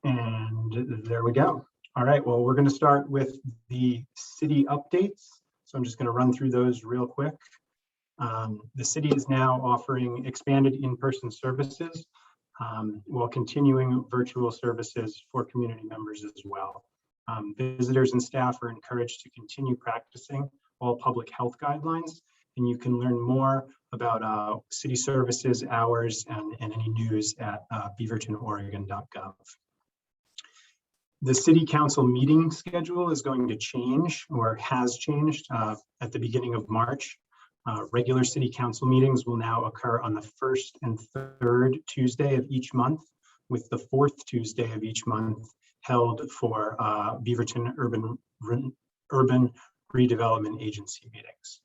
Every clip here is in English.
And there we go. All right, well, we're going to start with the city updates. So I'm just going to run through those real quick. The city is now offering expanded in-person services while continuing virtual services for community members as well. Visitors and staff are encouraged to continue practicing all public health guidelines, and you can learn more about city services, hours, and any news at beavertonoregon.gov. The city council meeting schedule is going to change, or has changed, at the beginning of March. Regular city council meetings will now occur on the first and third Tuesday of each month, with the fourth Tuesday of each month held for Beaverton Urban Redevelopment Agency meetings.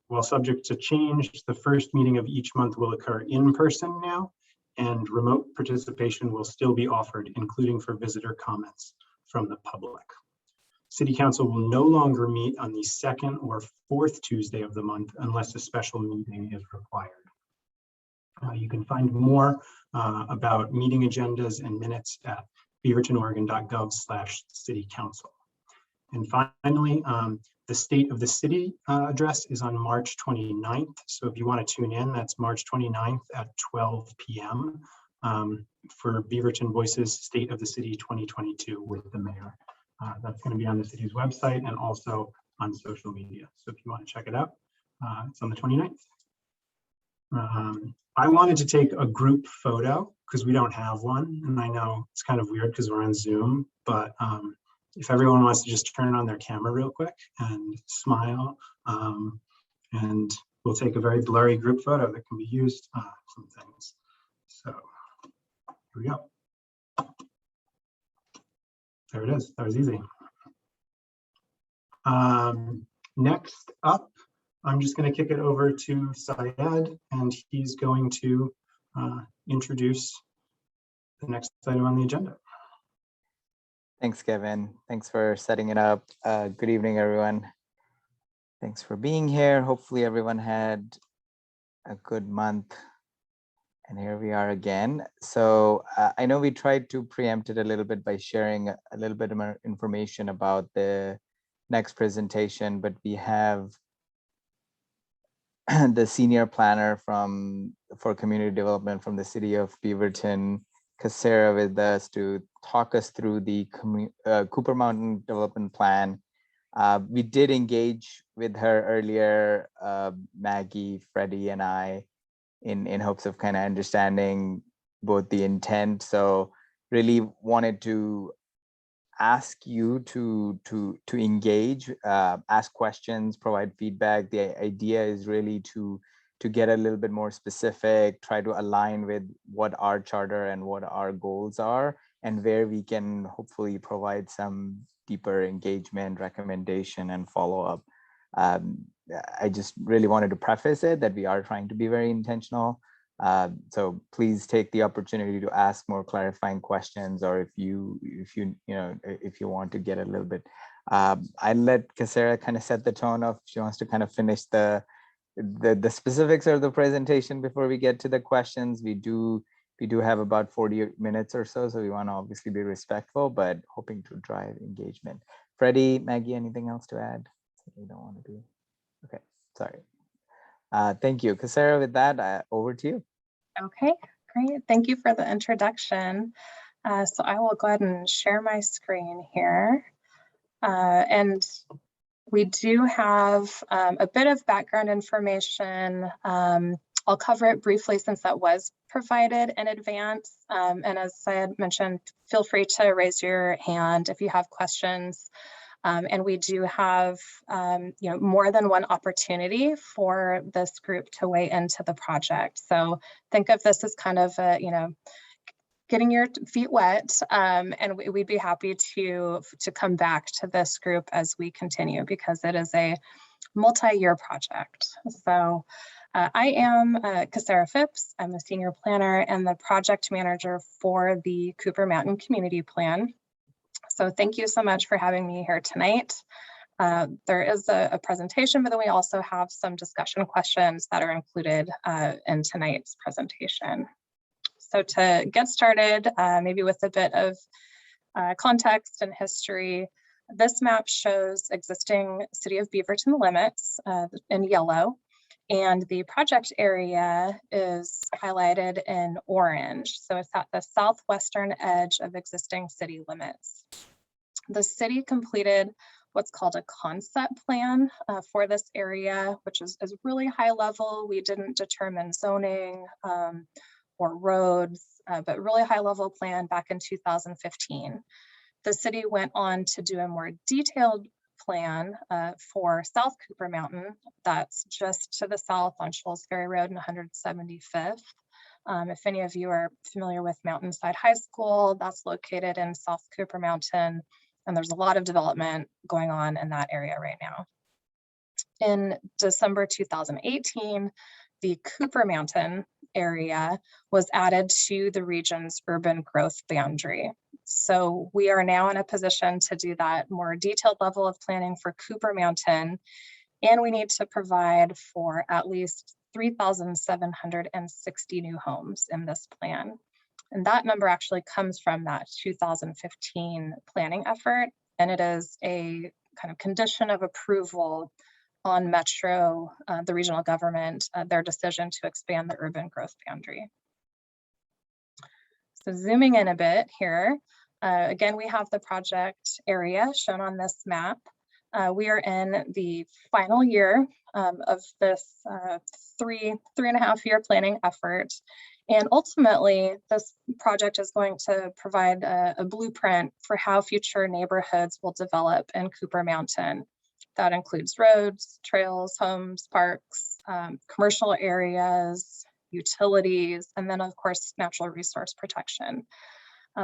While subject to change, the first meeting of each month will occur in person now, and remote participation will still be offered, including for visitor comments from the public. City Council will no longer meet on the second or fourth Tuesday of the month unless a special meeting is required. You can find more about meeting agendas and minutes at beavertonoregon.gov/citycouncil. And finally, the State of the City address is on March 29th. So if you want to tune in, that's March 29th at 12 p.m. For Beaverton Voices State of the City 2022 with the mayor. That's going to be on the city's website and also on social media. So if you want to check it out, it's on the 29th. I wanted to take a group photo because we don't have one. And I know it's kind of weird because we're on Zoom, but if everyone wants to just turn on their camera real quick and smile, and we'll take a very blurry group photo that can be used some things. So here we go. There it is. That was easy. Next up, I'm just going to kick it over to Syed, and he's going to introduce the next item on the agenda. Thanks, Kevin. Thanks for setting it up. Good evening, everyone. Thanks for being here. Hopefully everyone had a good month. And here we are again. So I know we tried to preempt it a little bit by sharing a little bit more information about the next presentation, but we have the senior planner for community development from the city of Beaverton, Cassera, with us to talk us through the Cooper Mountain Development Plan. We did engage with her earlier, Maggie, Fredy, and I, in hopes of kind of understanding both the intent. So really wanted to ask you to engage, ask questions, provide feedback. The idea is really to get a little bit more specific, try to align with what our charter and what our goals are, and where we can hopefully provide some deeper engagement, recommendation, and follow-up. I just really wanted to preface it that we are trying to be very intentional. So please take the opportunity to ask more clarifying questions, or if you want to get a little bit. I let Cassera kind of set the tone of she wants to kind of finish the specifics of the presentation before we get to the questions. We do have about 40 minutes or so, so we want to obviously be respectful, but hoping to drive engagement. Fredy, Maggie, anything else to add? You don't want to do. Okay, sorry. Thank you, Cassera. With that, over to you. Okay, great. Thank you for the introduction. So I will go ahead and share my screen here. And we do have a bit of background information. I'll cover it briefly since that was provided in advance. And as I had mentioned, feel free to raise your hand if you have questions. And we do have more than one opportunity for this group to weigh into the project. So think of this as kind of a, getting your feet wet, and we'd be happy to come back to this group as we continue, because it is a multi-year project. So I am Cassera Phipps. I'm the senior planner and the project manager for the Cooper Mountain Community Plan. So thank you so much for having me here tonight. There is a presentation, but then we also have some discussion questions that are included in tonight's presentation. So to get started, maybe with a bit of context and history, this map shows existing City of Beaverton limits in yellow, and the project area is highlighted in orange. So it's at the southwestern edge of existing city limits. The city completed what's called a concept plan for this area, which is really high level. We didn't determine zoning or roads, but really high level plan back in 2015. The city went on to do a more detailed plan for South Cooper Mountain. That's just to the south on Shoals Ferry Road and 175th. If any of you are familiar with Mountainside High School, that's located in South Cooper Mountain, and there's a lot of development going on in that area right now. In December 2018, the Cooper Mountain area was added to the region's urban growth boundary. So we are now in a position to do that more detailed level of planning for Cooper Mountain, and we need to provide for at least 3,760 new homes in this plan. And that number actually comes from that 2015 planning effort, and it is a kind of condition of approval on Metro, the regional government, their decision to expand the urban growth boundary. So zooming in a bit here, again, we have the project area shown on this map. We are in the final year of this three and a half year planning effort. And ultimately, this project is going to provide a blueprint for how future neighborhoods will develop in Cooper Mountain. That includes roads, trails, homes, parks, commercial areas, utilities, and then of course, natural resource protection.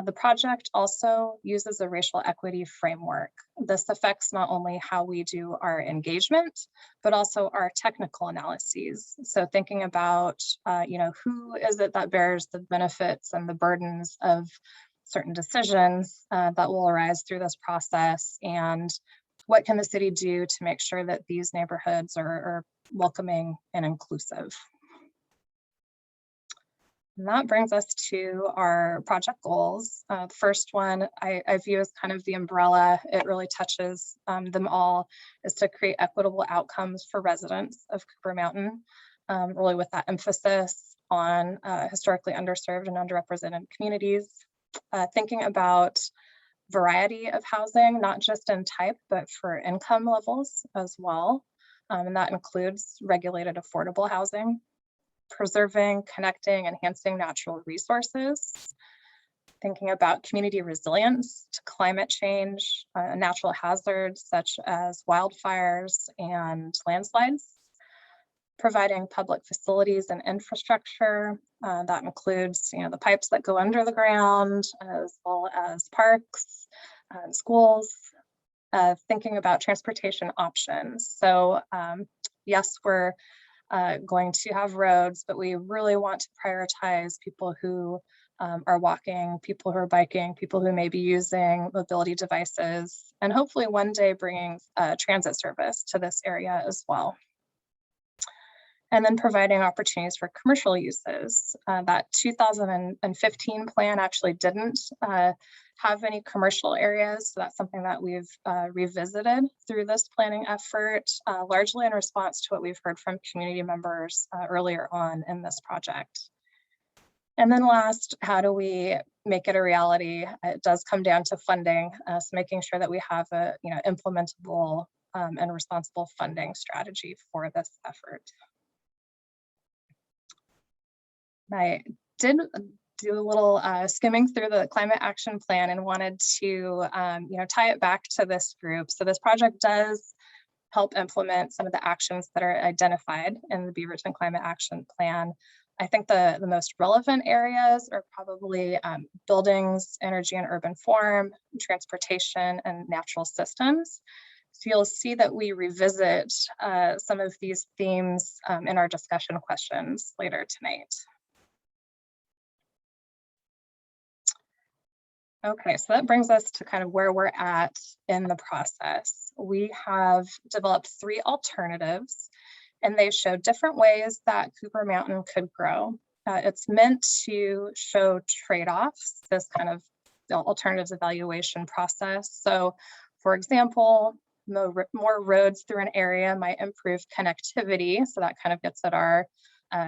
The project also uses a racial equity framework. This affects not only how we do our engagement, but also our technical analyses. So thinking about, who is it that bears the benefits and the burdens of certain decisions that will arise through this process, and what can the city do to make sure that these neighborhoods are welcoming and inclusive? And that brings us to our project goals. The first one I view as kind of the umbrella. It really touches them all, is to create equitable outcomes for residents of Cooper Mountain, really with that emphasis on historically underserved and underrepresented communities. Thinking about variety of housing, not just in type, but for income levels as well. And that includes regulated affordable housing, preserving, connecting, enhancing natural resources, thinking about community resilience to climate change, natural hazards such as wildfires and landslides, providing public facilities and infrastructure. That includes, the pipes that go under the ground, as well as parks, schools, thinking about transportation options. So yes, we're going to have roads, but we really want to prioritize people who are walking, people who are biking, people who may be using mobility devices, and hopefully one day bringing transit service to this area as well. And then providing opportunities for commercial uses. That 2015 plan actually didn't have any commercial areas, so that's something that we've revisited through this planning effort, largely in response to what we've heard from community members earlier on in this project. And then last, how do we make it a reality? It does come down to funding, so making sure that we have a implementable and responsible funding strategy for this effort. I did do a little skimming through the climate action plan and wanted to tie it back to this group. So this project does help implement some of the actions that are identified in the Beaverton Climate Action Plan. I think the most relevant areas are probably buildings, energy and urban form, transportation, and natural systems. So you'll see that we revisit some of these themes in our discussion questions later tonight. Okay, so that brings us to kind of where we're at in the process. We have developed 3 alternatives, and they show different ways that Cooper Mountain could grow. It's meant to show trade-offs, this kind of alternatives evaluation process. So for example, more roads through an area might improve connectivity. So that kind of gets at our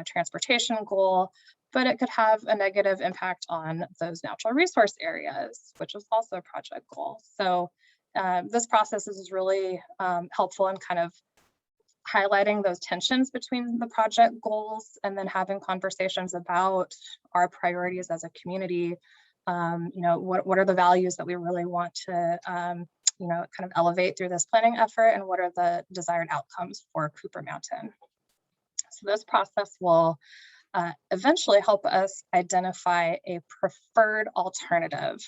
transportation goal, but it could have a negative impact on those natural resource areas, which is also a project goal. So this process is really helpful in kind of highlighting those tensions between the project goals and then having conversations about our priorities as a community. What are the values that we really want to kind of elevate through this planning effort, and what are the desired outcomes for Cooper Mountain. So this process will eventually help us identify a preferred alternative.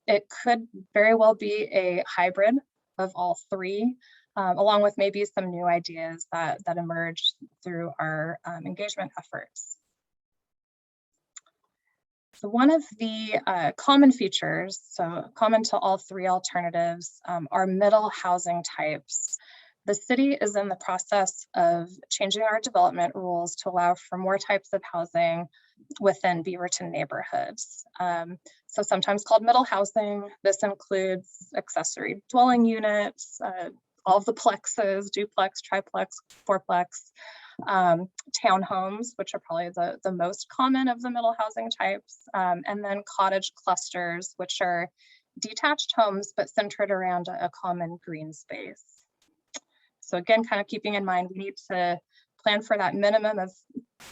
It could very well be a hybrid of all three, along with maybe some new ideas that emerge through our engagement efforts. So one of the common features, so common to all three alternatives, are middle housing types. The city is in the process of changing our development rules to allow for more types of housing within Beaverton neighborhoods. So sometimes called middle housing, this includes accessory dwelling units, all of the plexes, duplex, triplex, fourplex, townhomes, which are probably the most common of the middle housing types, and then cottage clusters, which are detached homes but centered around a common green space. So again, kind of keeping in mind, we need to plan for that minimum of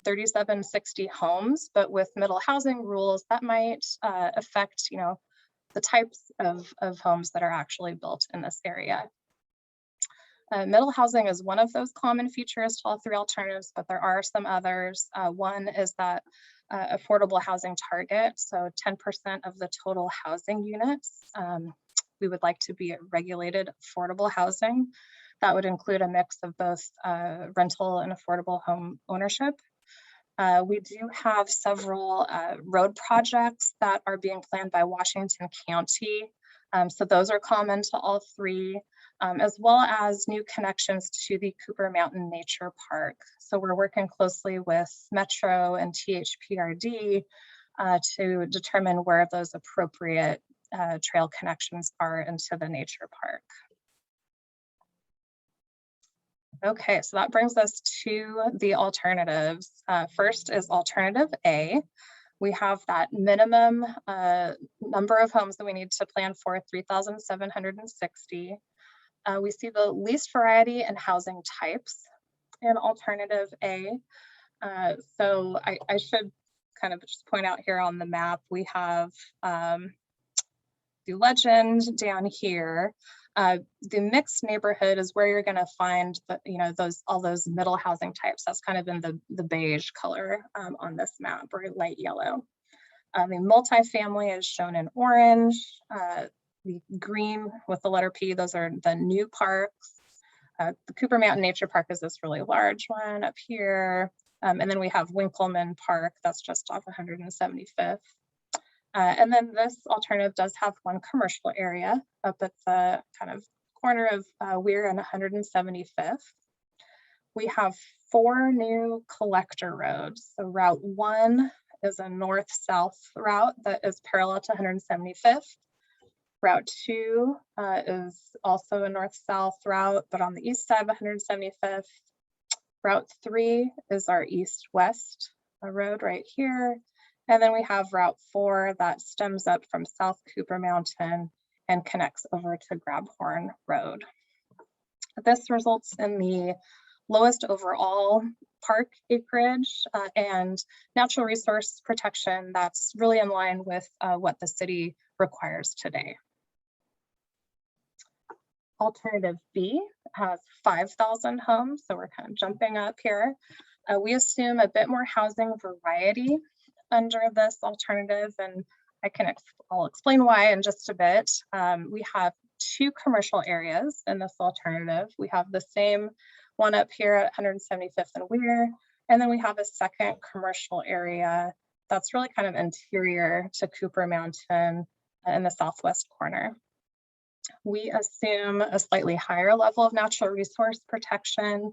3760 homes, but with middle housing rules, that might affect, the types of homes that are actually built in this area. Middle housing is one of those common features to all three alternatives, but there are some others. One is that affordable housing target, so 10% of the total housing units, we would like to be regulated affordable housing. That would include a mix of both rental and affordable home ownership. We do have several road projects that are being planned by Washington County. So those are common to all three, as well as new connections to the Cooper Mountain Nature Park. So we're working closely with Metro and THPRD to determine where those appropriate trail connections are into the nature park. Okay, so that brings us to the alternatives. First is alternative A. We have that minimum number of homes that we need to plan for, 3,760. We see the least variety in housing types in alternative A. So I should kind of just point out here on the map, we have the legend down here. The mixed neighborhood is where you're going to find all those middle housing types. That's kind of in the beige color on this map, or light yellow. The multifamily is shown in orange. The green with the letter P, those are the new parks. The Cooper Mountain Nature Park is this really large one up here. And then we have Winkleman Park, that's just off 175th. And then this alternative does have one commercial area up at the kind of corner of Weir and 175th. We have 4 new collector roads. So Route 1 is a north-south route that is parallel to 175th. Route 2 is also a north-south route, but on the east side of 175th. Route 3 is our east-west road right here. And then we have Route 4 that stems up from South Cooper Mountain and connects over to Grabhorn Road. This results in the lowest overall park acreage and natural resource protection that's really in line with what the city requires today. Alternative B has 5,000 homes, so we're kind of jumping up here. We assume a bit more housing variety under this alternative, and I'll explain why in just a bit. We have 2 commercial areas in this alternative. We have the same one up here at 175th and Weir, and then we have a second commercial area that's really kind of interior to Cooper Mountain in the southwest corner. We assume a slightly higher level of natural resource protection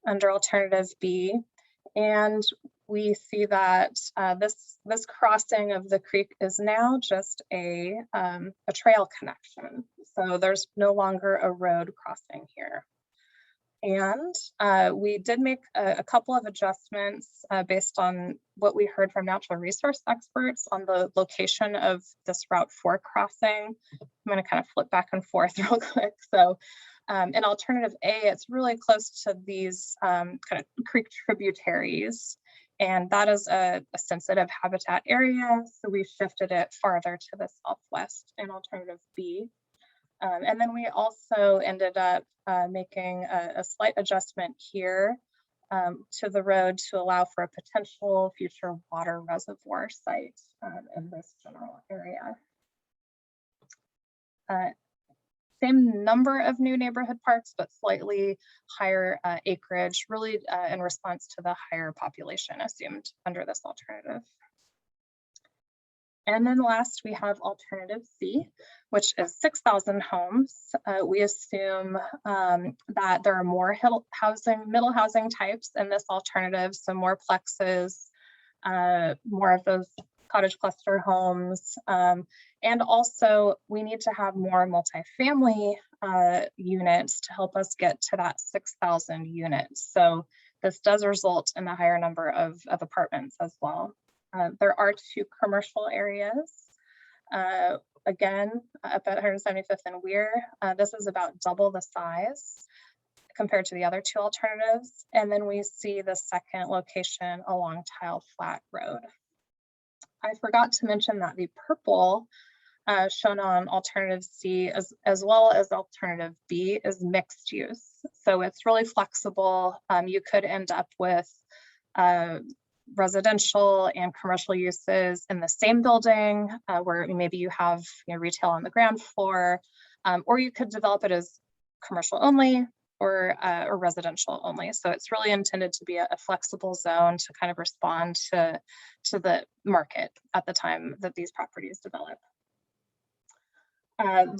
under alternative B, and we see that this crossing of the creek is now just a trail connection. So there's no longer a road crossing here. And we did make a couple of adjustments based on what we heard from natural resource experts on the location of this Route 4 crossing. I'm going to kind of flip back and forth real quick. So in alternative A, it's really close to these kind of creek tributaries, and that is a sensitive habitat area. So we shifted it farther to the southwest in alternative B. And then we also ended up making a slight adjustment here to the road to allow for a potential future water reservoir site in this general area. Same number of new neighborhood parks, but slightly higher acreage, really in response to the higher population assumed under this alternative. And then last, we have alternative C, which is 6,000 homes. We assume that there are more middle housing types in this alternative, so more plexes, more of those cottage cluster homes. And also we need to have more multifamily units to help us get to that 6,000 units. So this does result in a higher number of apartments as well. There are 2 commercial areas. Again, up at 175th and Weir, this is about double the size compared to the other 2 alternatives. And then we see the second location along Tile Flat Road. I forgot to mention that the purple shown on alternative C as well as alternative B is mixed use. So it's really flexible. You could end up with residential and commercial uses in the same building where maybe you have retail on the ground floor, or you could develop it as commercial only or residential only. So it's really intended to be a flexible zone to kind of respond to the market at the time that these properties develop.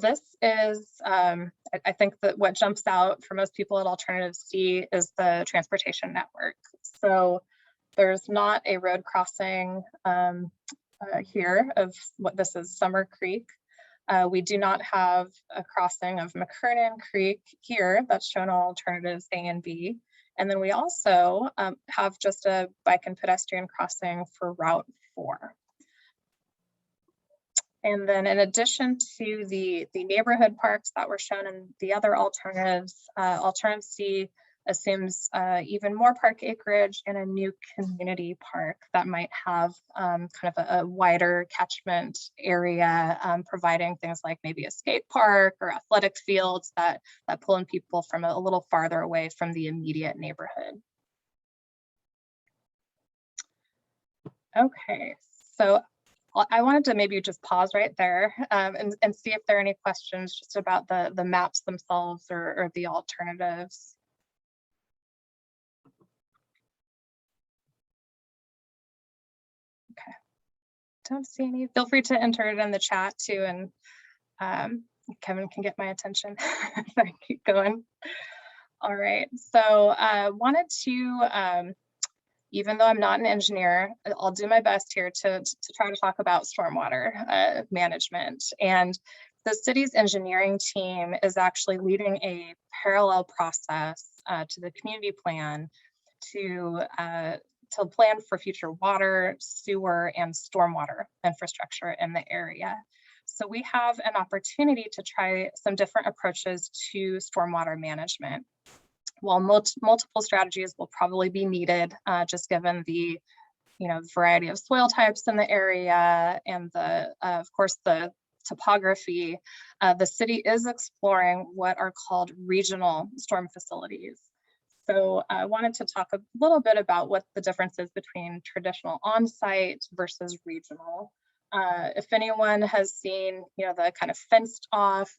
This is, I think that what jumps out for most people at Alternative C is the transportation network. So there's not a road crossing here of what this is Summer Creek. We do not have a crossing of McKernan Creek here that's shown on alternatives A and B. And then we also have just a bike and pedestrian crossing for Route 4. And then in addition to the neighborhood parks that were shown in the other alternatives, Alternative C assumes even more park acreage in a new community park that might have kind of a wider catchment area, providing things like maybe a skate park or athletic fields that pull in people from a little farther away from the immediate neighborhood. Okay, so I wanted to maybe just pause right there and see if there are any questions just about the maps themselves or the alternatives. Okay, don't see any. Feel free to enter it in the chat too, and Kevin can get my attention if I keep going. All right, so wanted to, even though I'm not an engineer, I'll do my best here to try to talk about stormwater management. And the city's engineering team is actually leading a parallel process to the community plan to plan for future water, sewer, and stormwater infrastructure in the area. So we have an opportunity to try some different approaches to stormwater management. While multiple strategies will probably be needed, just given the variety of soil types in the area and of course the topography, the city is exploring what are called regional storm facilities. So I wanted to talk a little bit about what the difference is between traditional on-site versus regional. If anyone has seen the kind of fenced off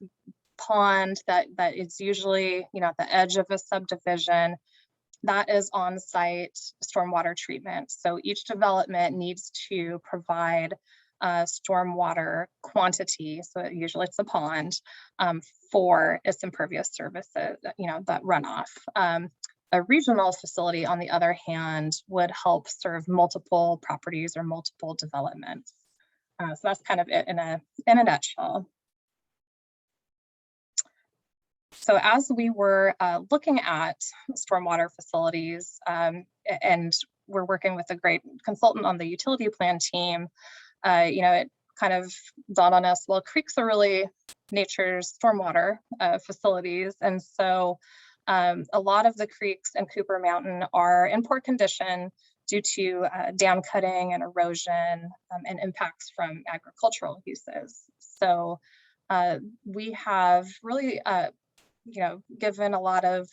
pond that is usually at the edge of a subdivision, that is on-site stormwater treatment. So each development needs to provide stormwater quantity, so usually it's a pond, for its impervious services, that runoff. A regional facility, on the other hand, would help serve multiple properties or multiple developments. So that's kind of it in a nutshell. So as we were looking at stormwater facilities, and we're working with a great consultant on the utility plan team, it kind of dawned on us, well, creeks are really nature's stormwater facilities. And so a lot of the creeks in Cooper Mountain are in poor condition due to dam cutting and erosion and impacts from agricultural uses. So we have really given a lot of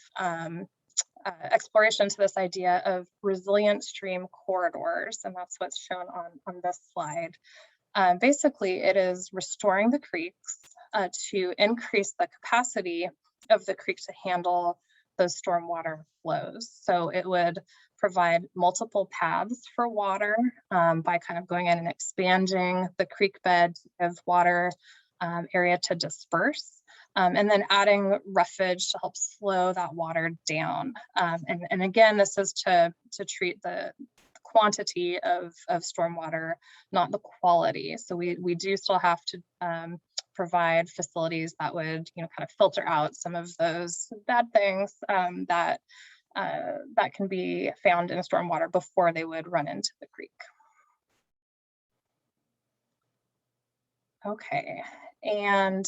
exploration to this idea of resilient stream corridors, and that's what's shown on this slide. Basically, it is restoring the creeks to increase the capacity of the creek to handle those stormwater flows. So it would provide multiple paths for water by kind of going in and expanding the creek bed of water area to disperse. And then adding roughage to help slow that water down. And again, this is to treat the quantity of stormwater, not the quality. So we do still have to provide facilities that would, kind of filter out some of those bad things that can be found in stormwater before they would run into the creek. Okay, and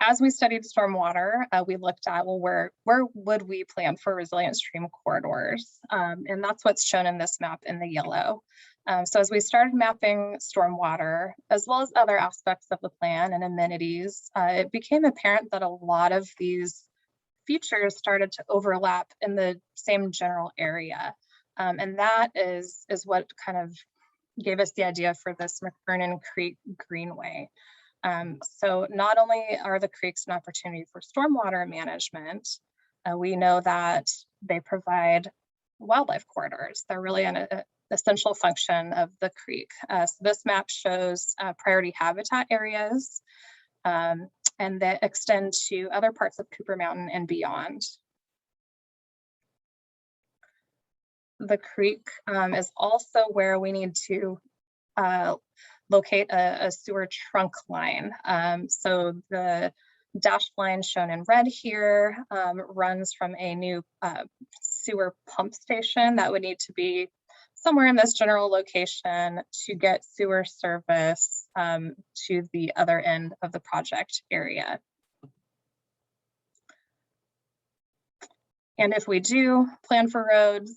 as we studied stormwater, we looked at, well, where would we plan for resilient stream corridors? And that's what's shown in this map in the yellow. So as we started mapping stormwater, as well as other aspects of the plan and amenities, it became apparent that a lot of these features started to overlap in the same general area. And that is what kind of gave us the idea for this McKernan Creek Greenway. So not only are the creeks an opportunity for stormwater management, we know that they provide wildlife corridors. They're really an essential function of the creek. So this map shows priority habitat areas, and that extend to other parts of Cooper Mountain and beyond. The creek is also where we need to locate a sewer trunk line. So the dashed line shown in red here runs from a new sewer pump station that would need to be somewhere in this general location to get sewer service to the other end of the project area. And if we do plan for roads,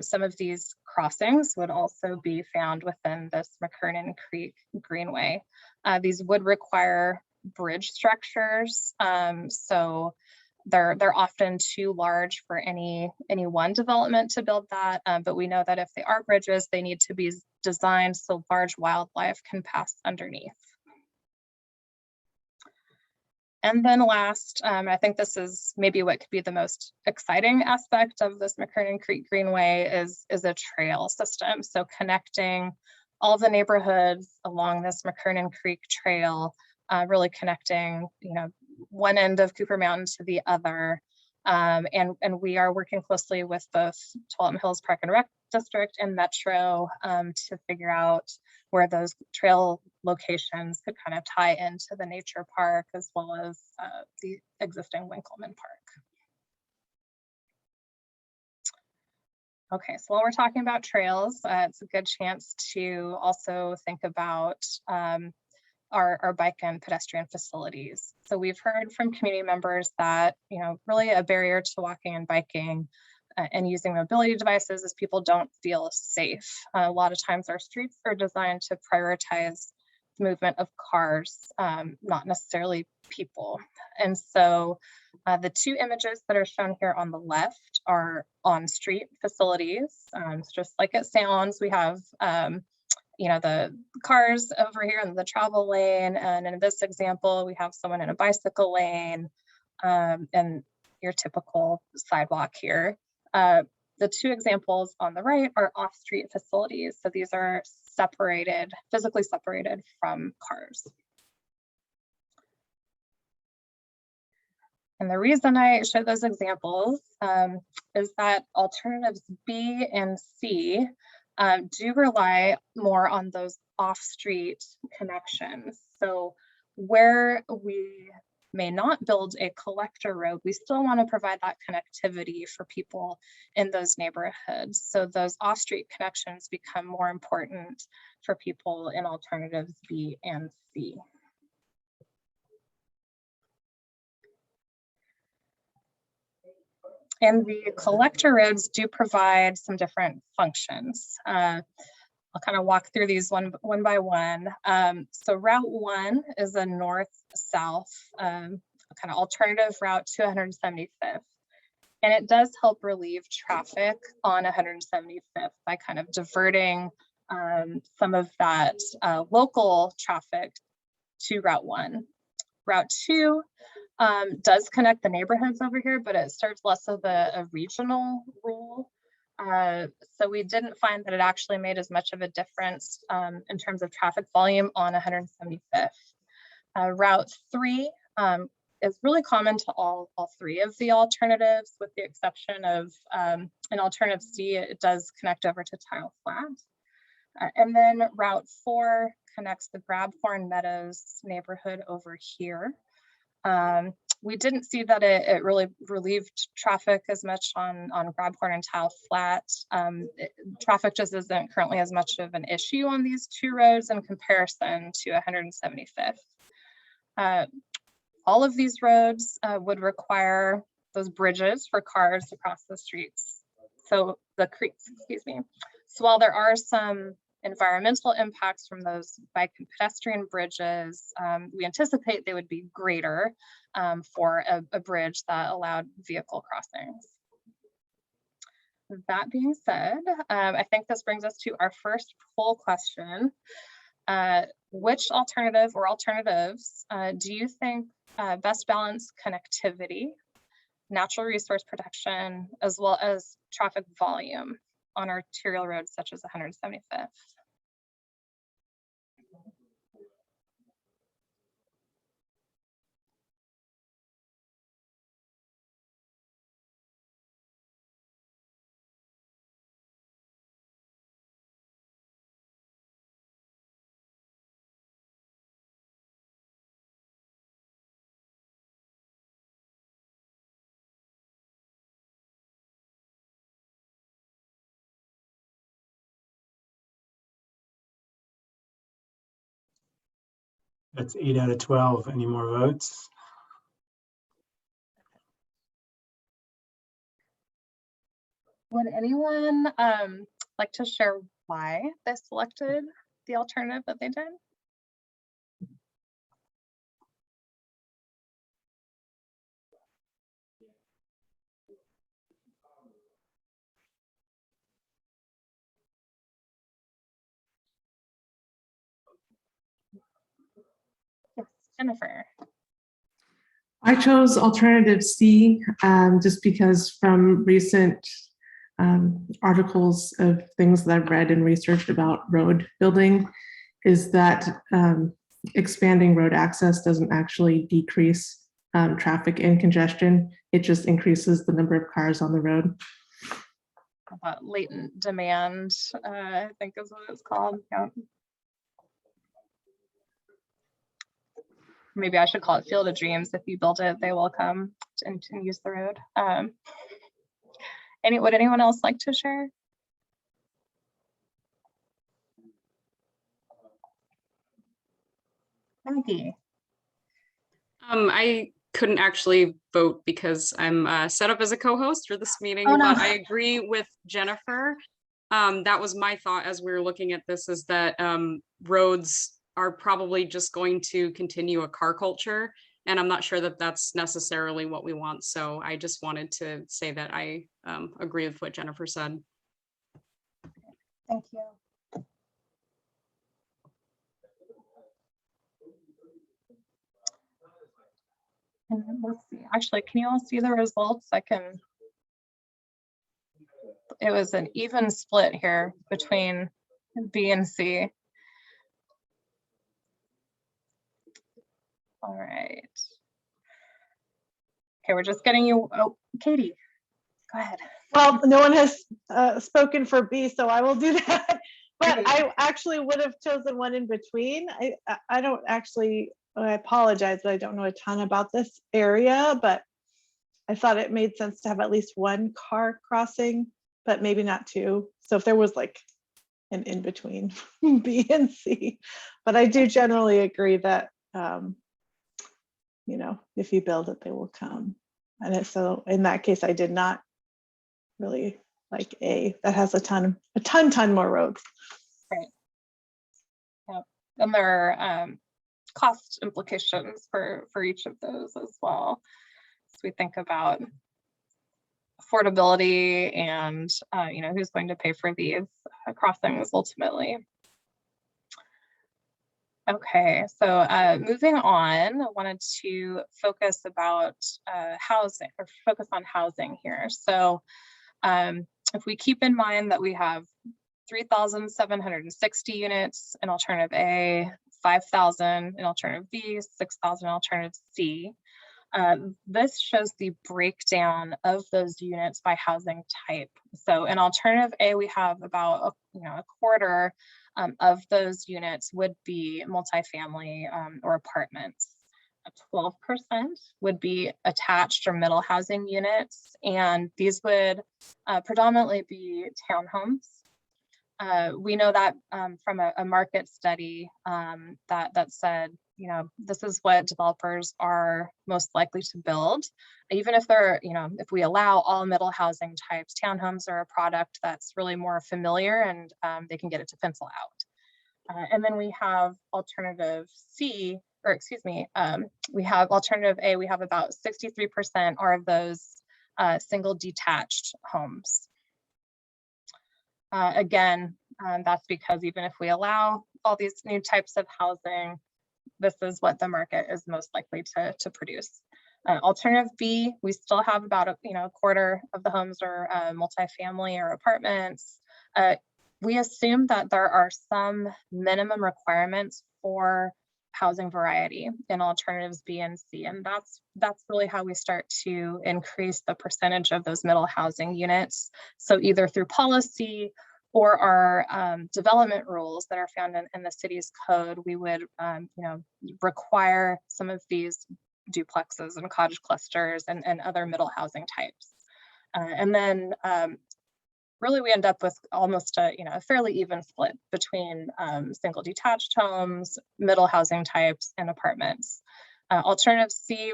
some of these crossings would also be found within this McKernan Creek Greenway. These would require bridge structures, so they're often too large for any one development to build that, but we know that if they are bridges, they need to be designed so large wildlife can pass underneath. And then last, I think this is maybe what could be the most exciting aspect of this McKernan Creek Greenway is a trail system. So connecting all the neighborhoods along this McKernan Creek Trail, really connecting, one end of Cooper Mountain to the other. And we are working closely with both Tualatin Hills Park and Rec District and Metro to figure out where those trail locations could kind of tie into the nature park as well as the existing Winkleman Park. Okay, so while we're talking about trails, it's a good chance to also think about our bike and pedestrian facilities. So we've heard from community members that, really a barrier to walking and biking and using mobility devices is people don't feel safe. A lot of times our streets are designed to prioritize the movement of cars, not necessarily people. And so the two images that are shown here on the left are on-street facilities. Just like it sounds, we have the cars over here in the travel lane, and in this example, we have someone in a bicycle lane, and your typical sidewalk here. The two examples on the right are off-street facilities. So these are separated, physically separated from cars. And the reason I show those examples is that alternatives B and C do rely more on those off-street connections. So where we may not build a collector road, we still want to provide that connectivity for people in those neighborhoods. So those off-street connections become more important for people in alternatives B and C. And the collector roads do provide some different functions. I'll kind of walk through these one by one. So Route 1 is a north-south kind of alternative route to 175th. And it does help relieve traffic on 175th by kind of diverting some of that local traffic to Route 1. Route 2 does connect the neighborhoods over here, but it serves less of a regional role. So we didn't find that it actually made as much of a difference in terms of traffic volume on 175th. Route 3 is really common to all three of the alternatives, with the exception of in alternative C, it does connect over to Tile Flat. And then Route 4 connects the Grabhorn Meadows neighborhood over here. We didn't see that it really relieved traffic as much on Grabhorn and Tile Flat. Traffic just isn't currently as much of an issue on these two roads in comparison to 175th. All of these roads would require those bridges for cars across the streets. So the creeks, excuse me. So while there are some environmental impacts from those bike and pedestrian bridges, we anticipate they would be greater for a bridge that allowed vehicle crossings. That being said, I think this brings us to our first poll question. Which alternative or alternatives do you think best balance connectivity, natural resource protection, as well as traffic volume on arterial roads such as 175th? That's 8 out of 12. Any more votes? Would anyone like to share why they selected the alternative that they did? Yes, Jennifer. I chose alternative C just because from recent articles of things that I've read and researched about road building is that expanding road access doesn't actually decrease traffic and congestion. It just increases the number of cars on the road. Latent demand, I think is what it's called. Yeah. Maybe I should call it Field of Dreams. If you build it, they will come and use the road. Would anyone else like to share? Maggie. I couldn't actually vote because I'm set up as a co-host for this meeting, Oh, no. but I agree with Jennifer. That was my thought as we were looking at this, is that roads are probably just going to continue a car culture, and I'm not sure that that's necessarily what we want. So I just wanted to say that I agree with what Jennifer said. Thank you. And let's see, actually, can you all see the results? It was an even split here between B and C. All right. Okay, we're just getting you. Oh, Katie, go ahead. Well, no one has spoken for B, so I will do that. But I actually would have chosen one in between. I don't actually, I apologize, but I don't know a ton about this area, but I thought it made sense to have at least one car crossing, but maybe not two. So if there was like an in between B and C, but I do generally agree that, you know, if you build it, they will come. And so in that case, I did not really like A. That has a ton more roads. Right. Yep. And there are cost implications for each of those as well. So we think about affordability and you know, who's going to pay for these crossings ultimately. Okay, so moving on, I wanted to focus about housing, or focus on housing here. So if we keep in mind that we have 3,760 units in alternative A, 5,000 in alternative B, 6,000 in alternative C, this shows the breakdown of those units by housing type. So in alternative A, we have about a quarter of those units would be multifamily or apartments. 12% would be attached or middle housing units, and these would predominantly be townhomes. We know that from a market study that said, you know, this is what developers are most likely to build, even if they're, you know, if we allow all middle housing types. Townhomes are a product that's really more familiar, and they can get it to pencil out. And then we have alternative C, or excuse me, we have alternative A. We have about 63% are of those single detached homes. Again, that's because even if we allow all these new types of housing, this is what the market is most likely to produce. Alternative B, we still have about a quarter of the homes are multifamily or apartments. We assume that there are some minimum requirements for housing variety in alternatives B and C, and that's really how we start to increase the percentage of those middle housing units. So either through policy or our development rules that are found in the city's code, we would require some of these duplexes and cottage clusters and other middle housing types. And then really we end up with almost a fairly even split between single detached homes, middle housing types, and apartments. Alternative C,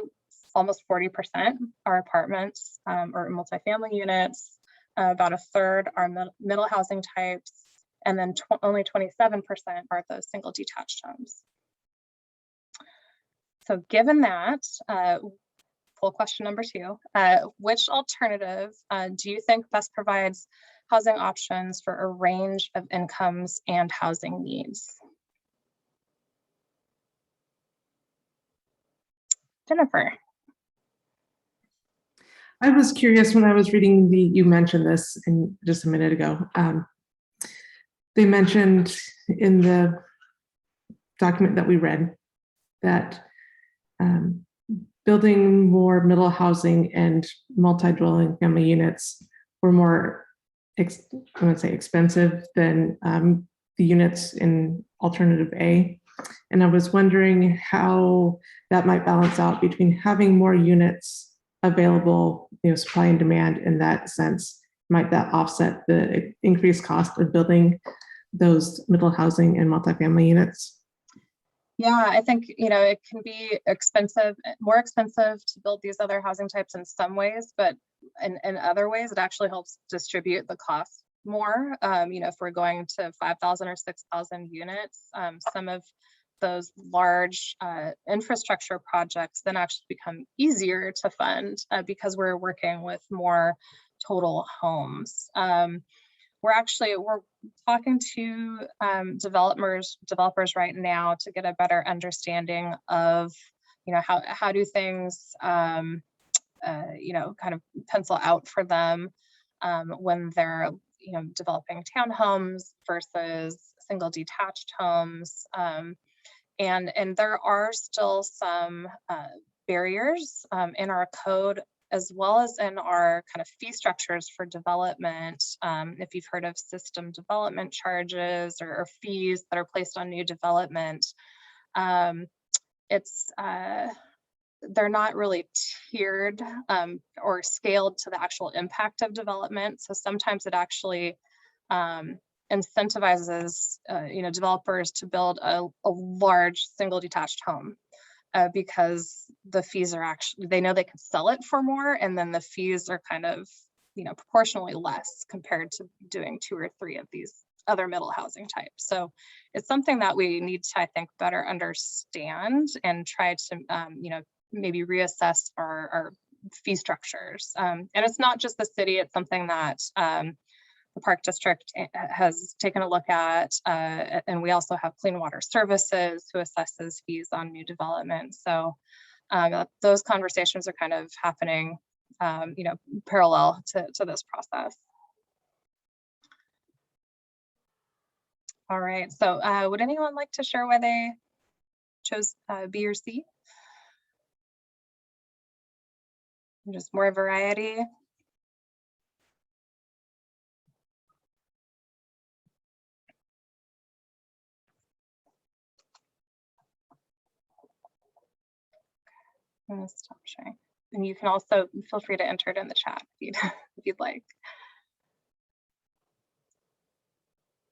almost 40% are apartments or multifamily units. About a third are middle housing types, and then only 27% are those single detached homes. So given that, poll question number 2, which alternative do you think best provides housing options for a range of incomes and housing needs? Jennifer. I was curious when I was reading you mentioned this just a minute ago. They mentioned in the document that we read that building more middle housing and multi-dwelling family units were more, I would say, expensive than the units in alternative A. And I was wondering how that might balance out between having more units available, supply and demand in that sense. Might that offset the increased cost of building those middle housing and multifamily units? Yeah, I think, it can be expensive, more expensive to build these other housing types in some ways, but in other ways, it actually helps distribute the cost more. If we're going to 5,000 or 6,000 units, some of those large infrastructure projects then actually become easier to fund because we're working with more total homes. We're talking to developers right now to get a better understanding of, how do things, kind of pencil out for them when they're, developing townhomes versus single detached homes. And there are still some barriers in our code, as well as in our kind of fee structures for development. If you've heard of system development charges or fees that are placed on new development, they're not really tiered or scaled to the actual impact of development. So sometimes it actually incentivizes developers to build a large single detached home because the fees are actually, they know they can sell it for more, and then the fees are kind of proportionally less compared to doing 2 or 3 of these other middle housing types. So it's something that we need to, I think, better understand and try to maybe reassess our fee structures. And it's not just the city, it's something that the Park District has taken a look at, and we also have Clean Water Services who assesses fees on new development. So those conversations are kind of happening, parallel to this process. All right, so would anyone like to share why they chose B or C? Just more variety. I'm gonna stop sharing. And you can also feel free to enter it in the chat if you'd like.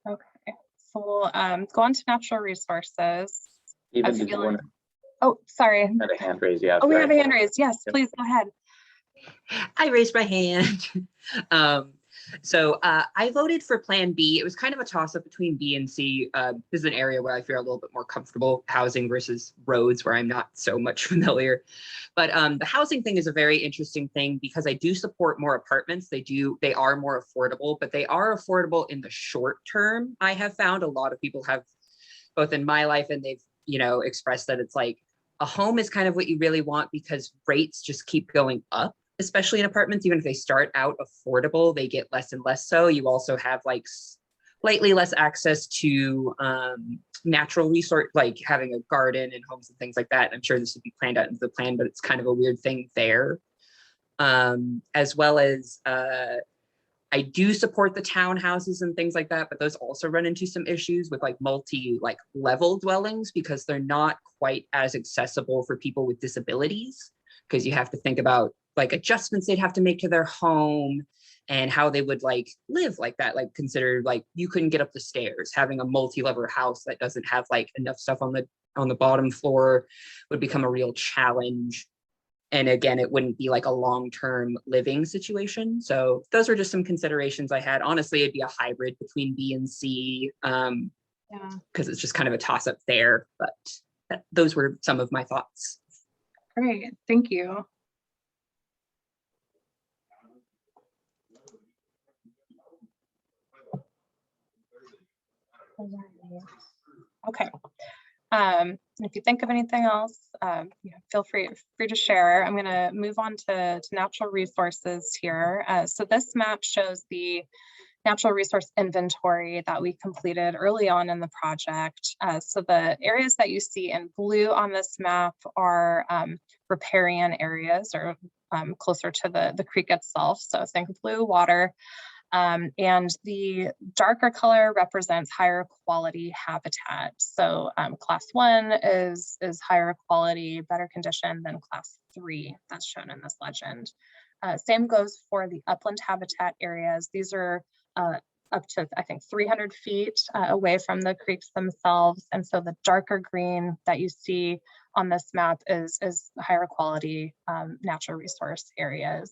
Okay, so we'll go on to natural resources. Even did you want to? Oh, sorry. Had a hand raised, yeah. Oh, we sorry. have a hand raised. Yes, Yep. please go ahead. I raised my hand. I voted for Plan B. It was kind of a toss-up between B and C. This is an area where I feel a little bit more comfortable housing versus roads, where I'm not so much familiar. But the housing thing is a very interesting thing because I do support more apartments. They are more affordable, but they are affordable in the short term. I have found a lot of people have, both in my life and they've expressed that it's like a home is kind of what you really want because rates just keep going up, especially in apartments. Even if they start out affordable, they get less and less so. You also have like slightly less access to natural resource, like having a garden and homes and things like that. I'm sure this would be planned out into the plan, but it's kind of a weird thing there. As well as I do support the townhouses and things like that, but those also run into some issues with like level dwellings because they're not quite as accessible for people with disabilities, because you have to think about like adjustments they'd have to make to their home and how they would like live like that. Like consider like you couldn't get up the stairs. Having a multi-level house that doesn't have like enough stuff on the bottom floor would become a real challenge. And again, it wouldn't be like a long-term living situation. So those were just some considerations I had. Honestly, it'd be a hybrid between B and C because it's just kind of a toss-up there. But those were some of my thoughts. Great, thank you. Okay. If you think of anything else, feel free to share. I'm going to move on to natural resources here. So this map shows the natural resource inventory that we completed early on in the project. So the areas that you see in blue on this map are riparian areas, or closer to the creek itself. So think blue water. And the darker color represents higher quality habitat. So class 1 is higher quality, better condition than class 3 that's shown in this legend. Same goes for the upland habitat areas. These are up to, I think, 300 feet away from the creeks themselves. And so the darker green that you see on this map is higher quality natural resource areas.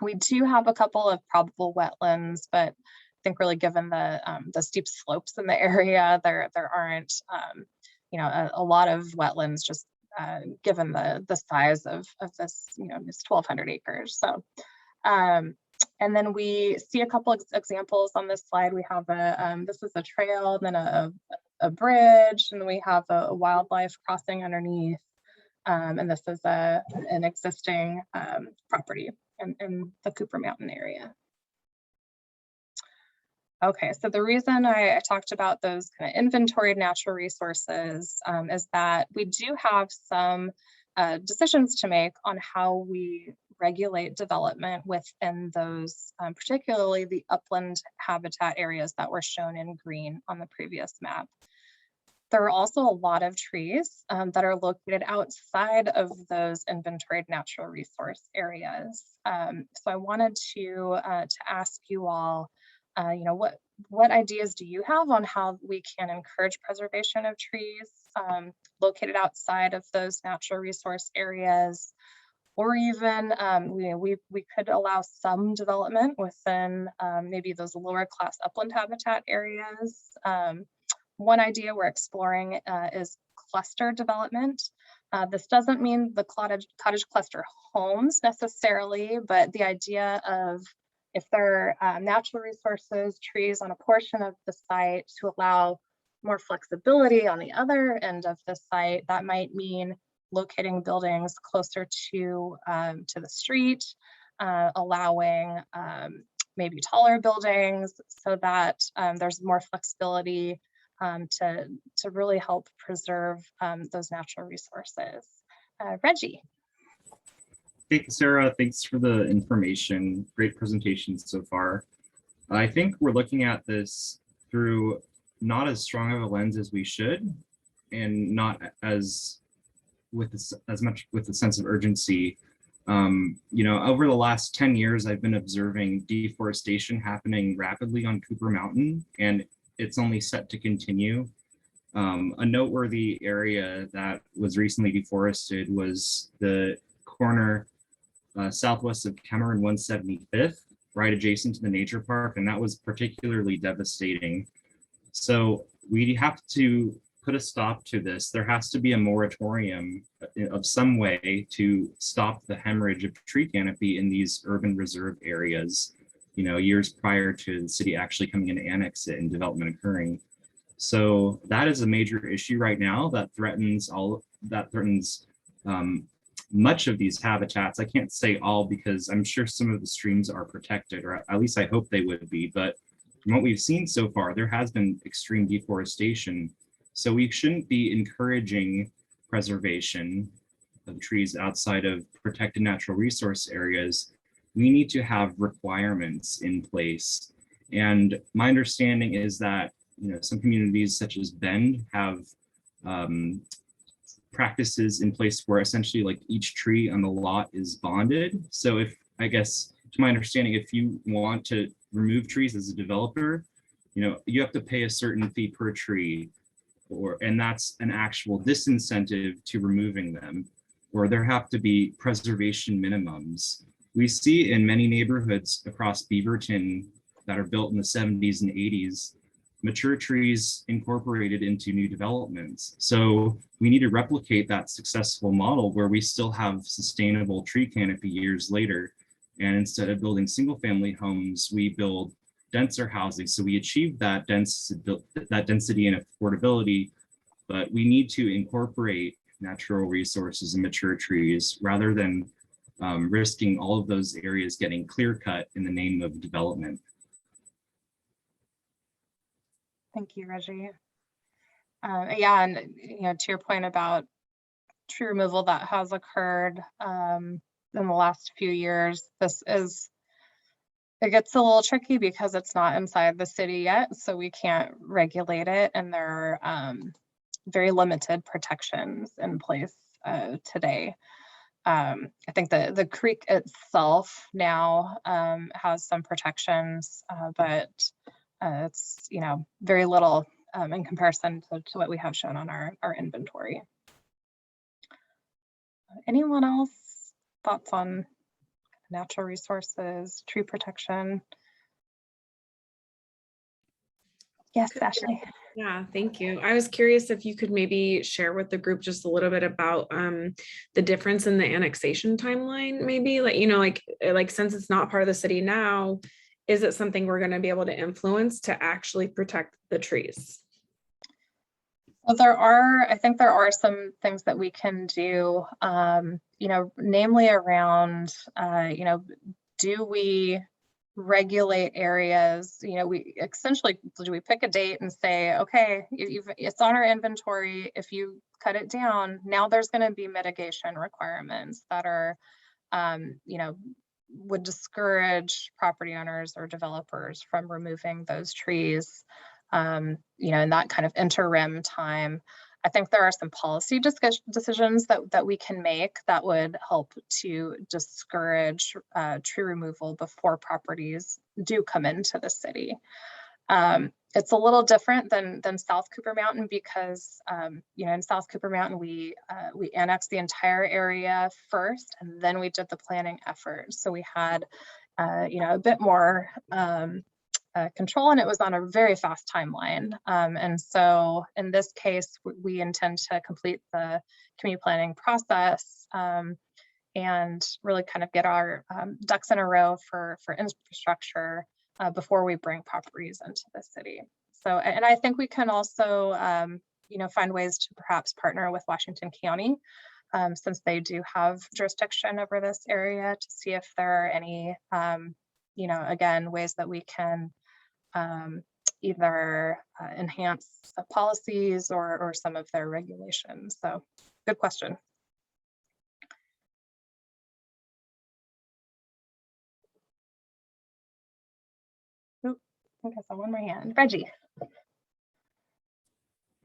We do have a couple of probable wetlands, but I think really given the steep slopes in the area, there aren't a lot of wetlands, just given the size of this, this 1,200 acres. So, and then we see a couple of examples on this slide. We have this is a trail, and then a bridge, and we have a wildlife crossing underneath. And this is an existing property in the Cooper Mountain area. Okay, so the reason I talked about those kind of inventoried natural resources is that we do have some decisions to make on how we regulate development within those, particularly the upland habitat areas that were shown in green on the previous map. There are also a lot of trees that are located outside of those inventoried natural resource areas. So I wanted to ask you all, what ideas do you have on how we can encourage preservation of trees located outside of those natural resource areas? Or even we could allow some development within maybe those lower class upland habitat areas. One idea we're exploring is cluster development. This doesn't mean the cottage cluster homes necessarily, but the idea of if there are natural resources, trees on a portion of the site to allow more flexibility on the other end of the site, that might mean locating buildings closer to the street, allowing maybe taller buildings so that there's more flexibility to really help preserve those natural resources. Reggie. Hey, Sarah, thanks for the information. Great presentation so far. I think we're looking at this through not as strong of a lens as we should, and not as much with a sense of urgency. Over the last 10 years, I've been observing deforestation happening rapidly on Cooper Mountain, and it's only set to continue. A noteworthy area that was recently deforested was the corner southwest of Cameron 175th, right adjacent to the nature park, and that was particularly devastating. So we have to put a stop to this. There has to be a moratorium of some way to stop the hemorrhage of tree canopy in these urban reserve areas, years prior to the city actually coming in to annex it and development occurring. So that is a major issue right now that threatens much of these habitats. I can't say all because I'm sure some of the streams are protected, or at least I hope they would be, but from what we've seen so far, there has been extreme deforestation. So we shouldn't be encouraging preservation of trees outside of protected natural resource areas. We need to have requirements in place. And my understanding is that some communities such as Bend have practices in place where essentially like each tree on the lot is bonded. So I guess to my understanding, if you want to remove trees as a developer, you have to pay a certain fee per tree, and that's an actual disincentive to removing them, or there have to be preservation minimums. We see in many neighborhoods across Beaverton that are built in the 70s and 80s, mature trees incorporated into new developments. So we need to replicate that successful model where we still have sustainable tree canopy years later. And instead of building single family homes, we build denser housing. So we achieve that density and affordability, but we need to incorporate natural resources and mature trees rather than risking all of those areas getting clear cut in the name of development. Thank you, Reggie. Yeah, and to your point about tree removal that has occurred in the last few years, it gets a little tricky because it's not inside the city yet, so we can't regulate it, and there are very limited protections in place today. I think the creek itself now has some protections, but it's very little in comparison to what we have shown on our inventory. Anyone else thoughts on natural resources, tree protection? Yes, Ashley. Yeah, thank you. I was curious if you could maybe share with the group just a little bit about the difference in the annexation timeline, maybe like since it's not part of the city now, is it something we're going to be able to influence to actually protect the trees? Well, I think there are some things that we can do, namely around, do we regulate areas. You know, we essentially, do we pick a date and say, okay, it's on our inventory. If you cut it down, now there's going to be mitigation requirements that are, you know, would discourage property owners or developers from removing those trees, you know, in that kind of interim time. I think there are some policy decisions that we can make that would help to discourage tree removal before properties do come into the city. It's a little different than South Cooper Mountain because, you know, in South Cooper Mountain, we annexed the entire area first, and then we did the planning effort. So we had, you know, a bit more control, and it was on a very fast timeline. And so in this case, we intend to complete the community planning process and really kind of get our ducks in a row for infrastructure before we bring properties into the city. So, and I think we can also, you know, find ways to perhaps partner with Washington County, since they do have jurisdiction over this area, to see if there are any, you know, again, ways that we can either enhance the policies or some of their regulations. So good question. Oop, I think I saw one more hand. Reggie.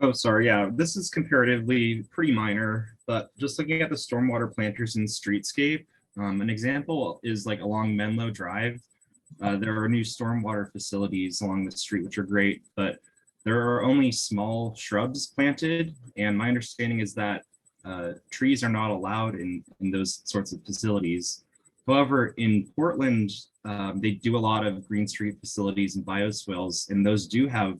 Oh, sorry. Yeah, this is comparatively pretty minor, but just looking at the stormwater planters in streetscape, an example is like along Menlo Drive. There are new stormwater facilities along the street, which are great, but there are only small shrubs planted. And my understanding is that trees are not allowed in those sorts of facilities. However, in Portland, they do a lot of green street facilities and bioswales, and those do have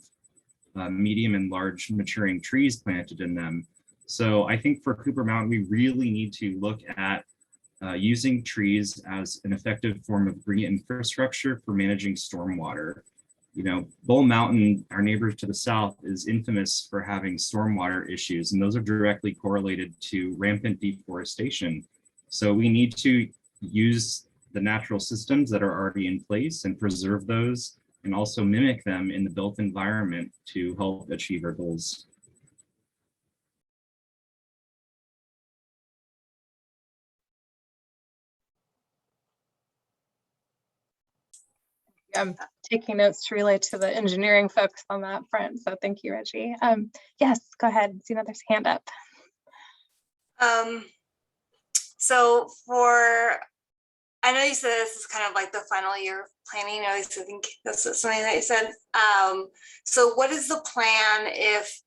medium and large maturing trees planted in them. So I think for Cooper Mountain, we really need to look at using trees as an effective form of green infrastructure for managing stormwater. You know, Bull Mountain, our neighbors to the south, is infamous for having stormwater issues, and those are directly correlated to rampant deforestation. So we need to use the natural systems that are already in place and preserve those, and also mimic them in the built environment to help achieve our goals. I'm taking notes to relay to the engineering folks on that front. So thank you, Reggie. Yes, go ahead. See another hand up. So I know you said this is kind of like the final year of planning. At least I think that's something that you said. So what is the plan if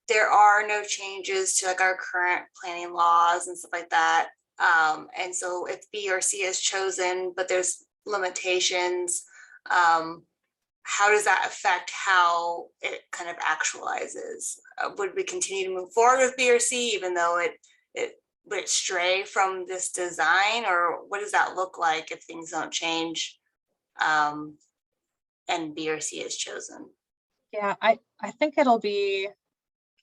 there are no changes to like our current planning laws and stuff like that? And so if BRC is chosen, but there's limitations, how does that affect how it kind of actualizes? Would we continue to move forward with BRC even though it would stray from this design, or what does that look like if things don't change and BRC is chosen? Yeah, I think it'll be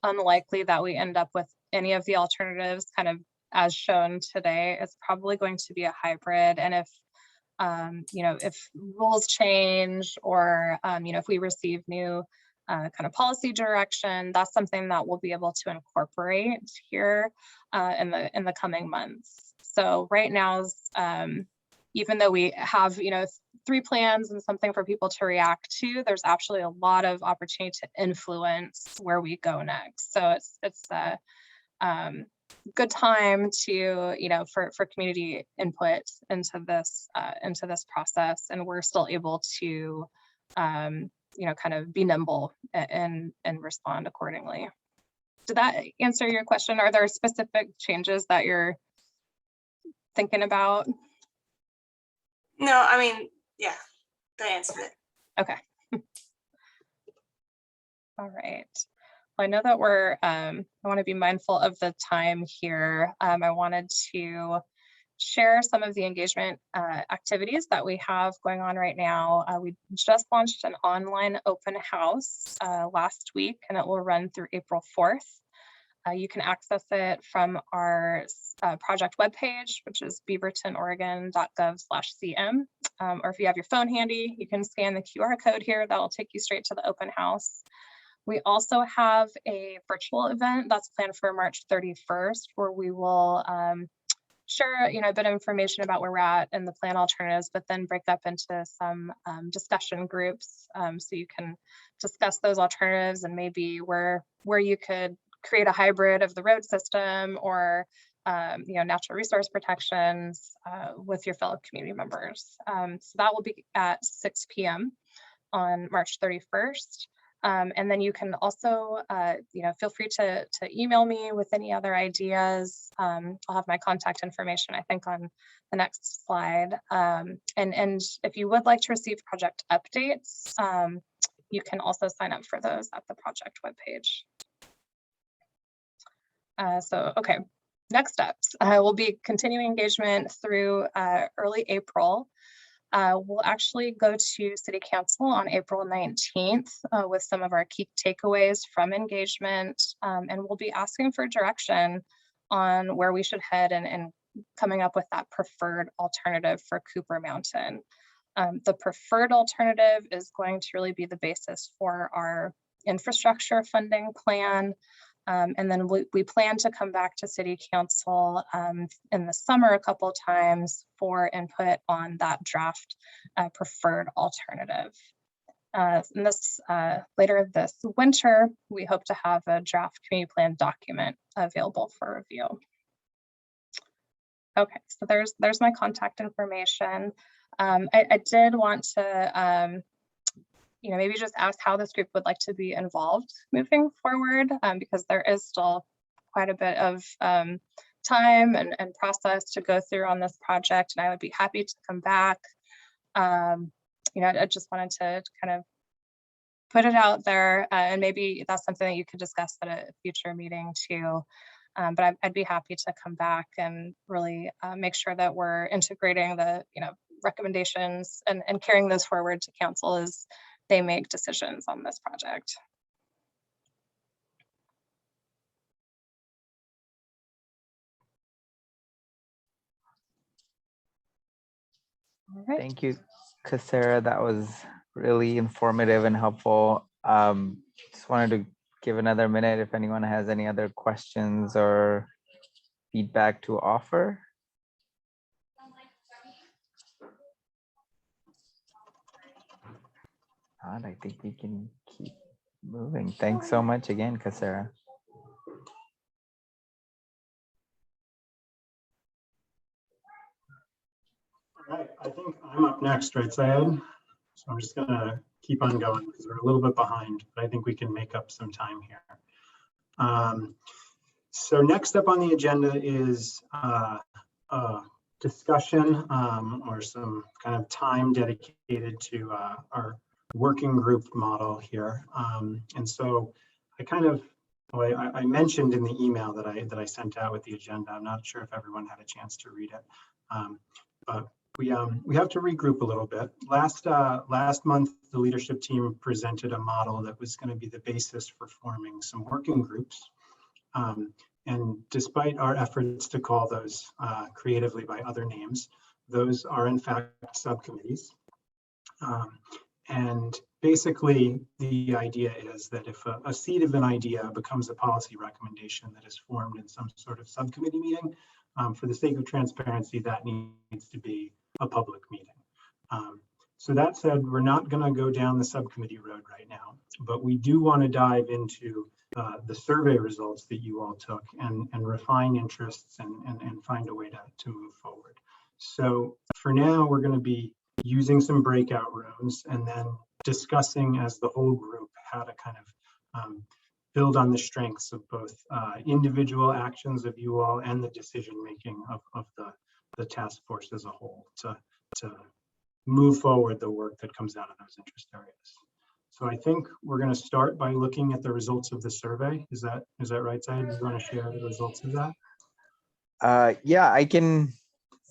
unlikely that we end up with any of the alternatives kind of as shown today. It's probably going to be a hybrid, and if you know, if rules change or you know, if we receive new kind of policy direction, that's something that we'll be able to incorporate here in the coming months. So right now, even though we have, you know, 3 plans and something for people to react to, there's actually a lot of opportunity to influence where we go next. So it's a good time to, you know, for community input into this process, and we're still able to you know, kind of be nimble and respond accordingly. Did that answer your question? Are there specific changes that you're thinking about? No, I mean, yeah, that answered it. Okay. All right. Well, I know that we're, I want to be mindful of the time here. I wanted to share some of the engagement activities that we have going on right now. We just launched an online open house last week, and it will run through April 4th. You can access it from our project webpage, which is beavertonoregon.gov/cm. Or if you have your phone handy, you can scan the QR code here. That will take you straight to the open house. We also have a virtual event that's planned for March 31st, where we will share a bit of information about where we're at and the plan alternatives, but then break up into some discussion groups so you can discuss those alternatives and maybe where you could create a hybrid of the road system or natural resource protections with your fellow community members. So that will be at 6 p.m. on March 31st. And then you can also, feel free to email me with any other ideas. I'll have my contact information, I think, on the next slide. And if you would like to receive project updates, you can also sign up for those at the project webpage. Okay, next steps. We'll be continuing engagement through early April. We'll actually go to City Council on April 19th with some of our key takeaways from engagement, and we'll be asking for direction on where we should head and coming up with that preferred alternative for Cooper Mountain. The preferred alternative is going to really be the basis for our infrastructure funding plan. And then we plan to come back to City Council in the summer a couple of times for input on that draft preferred alternative. And later this winter, we hope to have a draft community plan document available for review. Okay, so there's my contact information. I did want to maybe just ask how this group would like to be involved moving forward, because there is still quite a bit of time and process to go through on this project, and I would be happy to come back. I just wanted to kind of put it out there, and maybe that's something that you could discuss at a future meeting too. But I'd be happy to come back and really make sure that we're integrating the recommendations and carrying those forward to council as they make decisions on this project. All right. Thank you, Cassera. That was really informative and helpful. Just wanted to give another minute if anyone has any other questions or feedback to offer. And I think we can keep moving. Thanks so much again, Cassera. All right, I think I'm up next, right, Syed? So I'm just gonna keep on going because we're a little bit behind, but I think we can make up some time here. So next up on the agenda is a discussion or some kind of time dedicated to our working group model here. And so I mentioned in the email that I sent out with the agenda. I'm not sure if everyone had a chance to read it, but we have to regroup a little bit. Last month, the leadership team presented a model that was going to be the basis for forming some working groups. And despite our efforts to call those creatively by other names, those are in fact subcommittees. And basically, the idea is that if a seed of an idea becomes a policy recommendation that is formed in some sort of subcommittee meeting, for the sake of transparency, that needs to be a public meeting. So that said, we're not going to go down the subcommittee road right now, but we do want to dive into the survey results that you all took and refine interests and find a way to move forward. So for now, we're going to be using some breakout rooms and then discussing as the whole group how to kind of build on the strengths of both individual actions of you all and the decision making of the task force as a whole to move forward the work that comes out of those interest areas. So I think we're going to start by looking at the results of the survey. Is that right, Syed? Do you want to share the results of that? Yeah, I can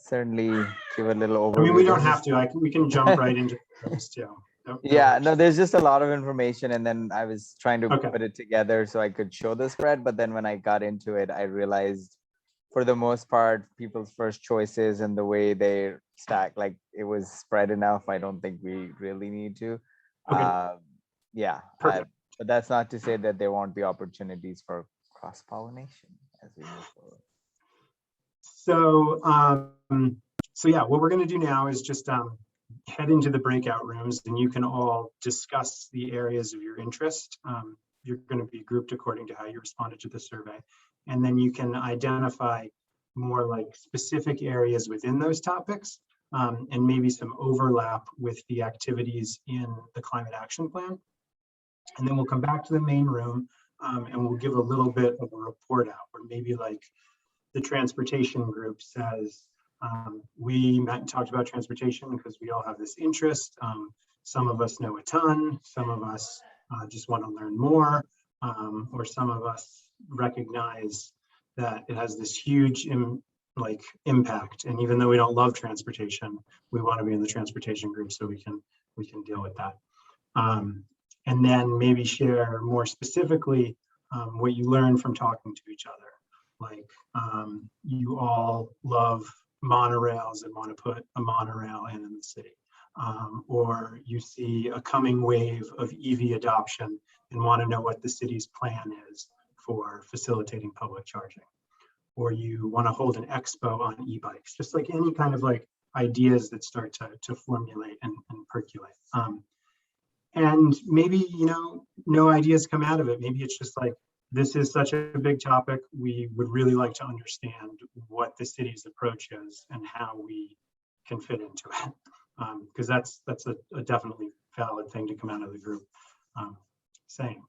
certainly give a little overview. I mean, we don't have to. We can jump right into this too. No, there's just a lot of information, and then I was trying to put it together so I could show the spread. But then when I got into it, I realized for the most part, people's first choices and the way they stack, like it was spread enough. I don't think we really need to. Okay. Yeah, Perfect. but that's not to say that there won't be opportunities for cross-pollination as we move forward. So yeah, what we're going to do now is just head into the breakout rooms, and you can all discuss the areas of your interest. You're going to be grouped according to how you responded to the survey, and then you can identify more like specific areas within those topics, and maybe some overlap with the activities in the climate action plan. And then we'll come back to the main room, and we'll give a little bit of a report out, or maybe like the transportation group says, we met and talked about transportation because we all have this interest. Some of us know a ton, some of us just want to learn more, or some of us recognize that it has this huge impact. And even though we don't love transportation, we want to be in the transportation group so we can deal with that. And then maybe share more specifically what you learned from talking to each other. Like you all love monorails and want to put a monorail in the city. Or you see a coming wave of EV adoption and want to know what the city's plan is for facilitating public charging. Or you want to hold an expo on e-bikes, just like any kind of like ideas that start to formulate and percolate. And maybe, you know, no ideas come out of it. Maybe it's just like, this is such a big topic. We would really like to understand what the city's approach is and how we can fit into it. Because that's a definitely valid thing to come out of the group saying.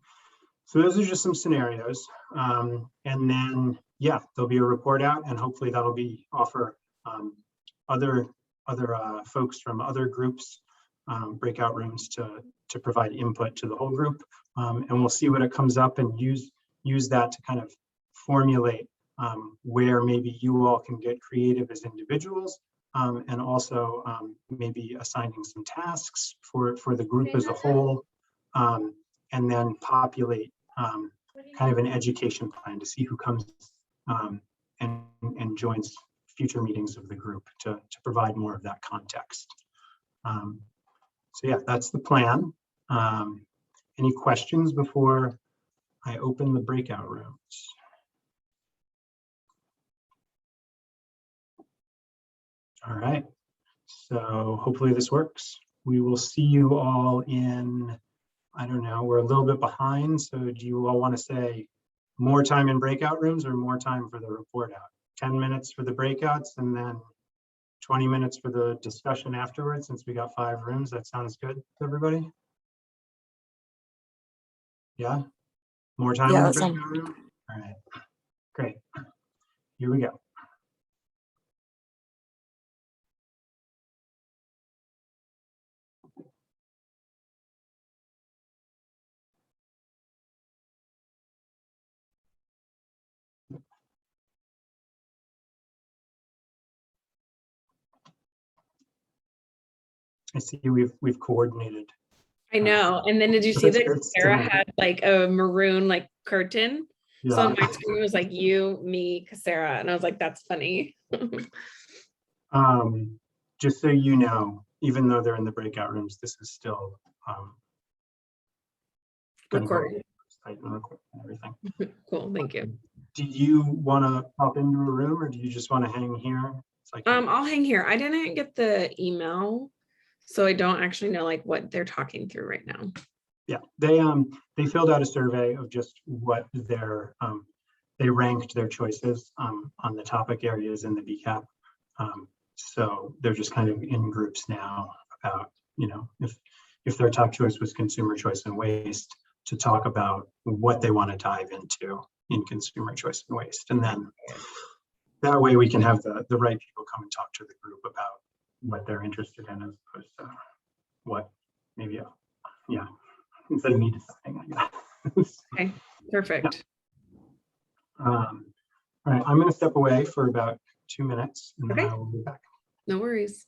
So those are just some scenarios. And then, yeah, there'll be a report out, and hopefully that'll be offer other folks from other groups, breakout rooms to provide input to the whole group. And we'll see what it comes up and use that to kind of formulate where maybe you all can get creative as individuals, and also maybe assigning some tasks for the group as a whole, and then populate kind of an education plan to see who comes and joins future meetings of the group to provide more of that context. So yeah, that's the plan. Any questions before I open the breakout rooms? All right, so hopefully this works. We will see you all in, I don't know, we're a little bit behind. So do you all want to say more time in breakout rooms or more time for the report out? 10 minutes for the breakouts and then 20 minutes for the discussion afterwards, since we got 5 rooms. That sounds good to everybody? Yeah? More time in the breakout room? All right, great. Here we go. I see we've coordinated. I know. And then did you see That's that good. Sarah had like a maroon like curtain? Yeah. So on my screen it was like you, me, Cassera, and I was like, that's funny. Just so you know, even though they're in the breakout rooms, this is still Recording. and everything. Cool, thank you. Do you want to pop into a room, or do you just want to hang here? It's like I'll hang here. I didn't get the email, so I don't actually know like what they're talking through right now. Yeah, they filled out a survey of just what their they ranked their choices on the topic areas in the BCAP. So they're just kind of in groups now about, you know, if their top choice was consumer choice and waste, to talk about what they want to dive into in consumer choice and waste. And then that way we can have the right people come and talk to the group about what they're interested in, as opposed to what maybe, yeah, instead of me deciding, I guess. Okay, perfect. Yeah. All right, I'm going to step away for about 2 minutes and then Okay. I will be back. No worries.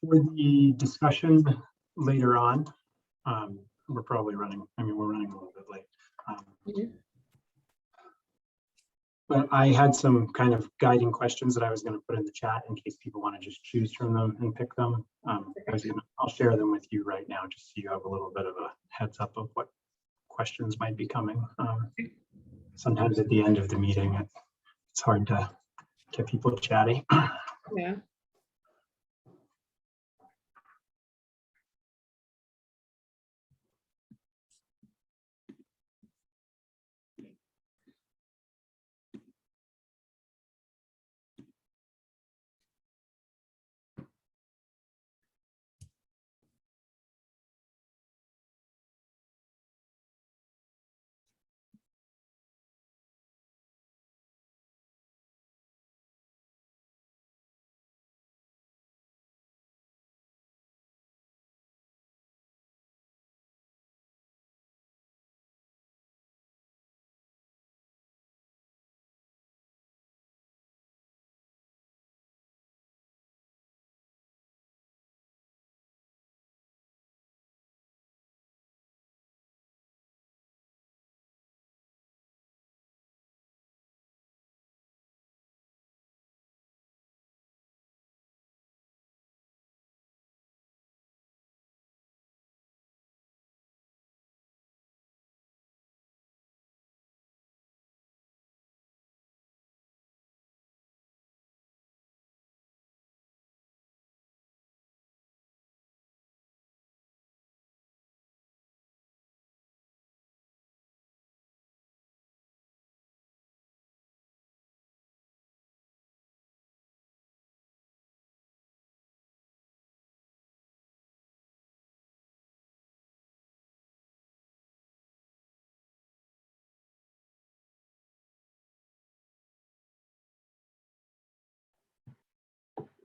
For the discussion later on, we're probably running, we're running a little bit late. But I had some kind of guiding questions that I was going to put in the chat in case people want to just choose from them and pick them. I'll share them with you right now, just so you have a little bit of a heads up of what questions might be coming. Sometimes at the end of the meeting, it's hard to get people chatty. Yeah.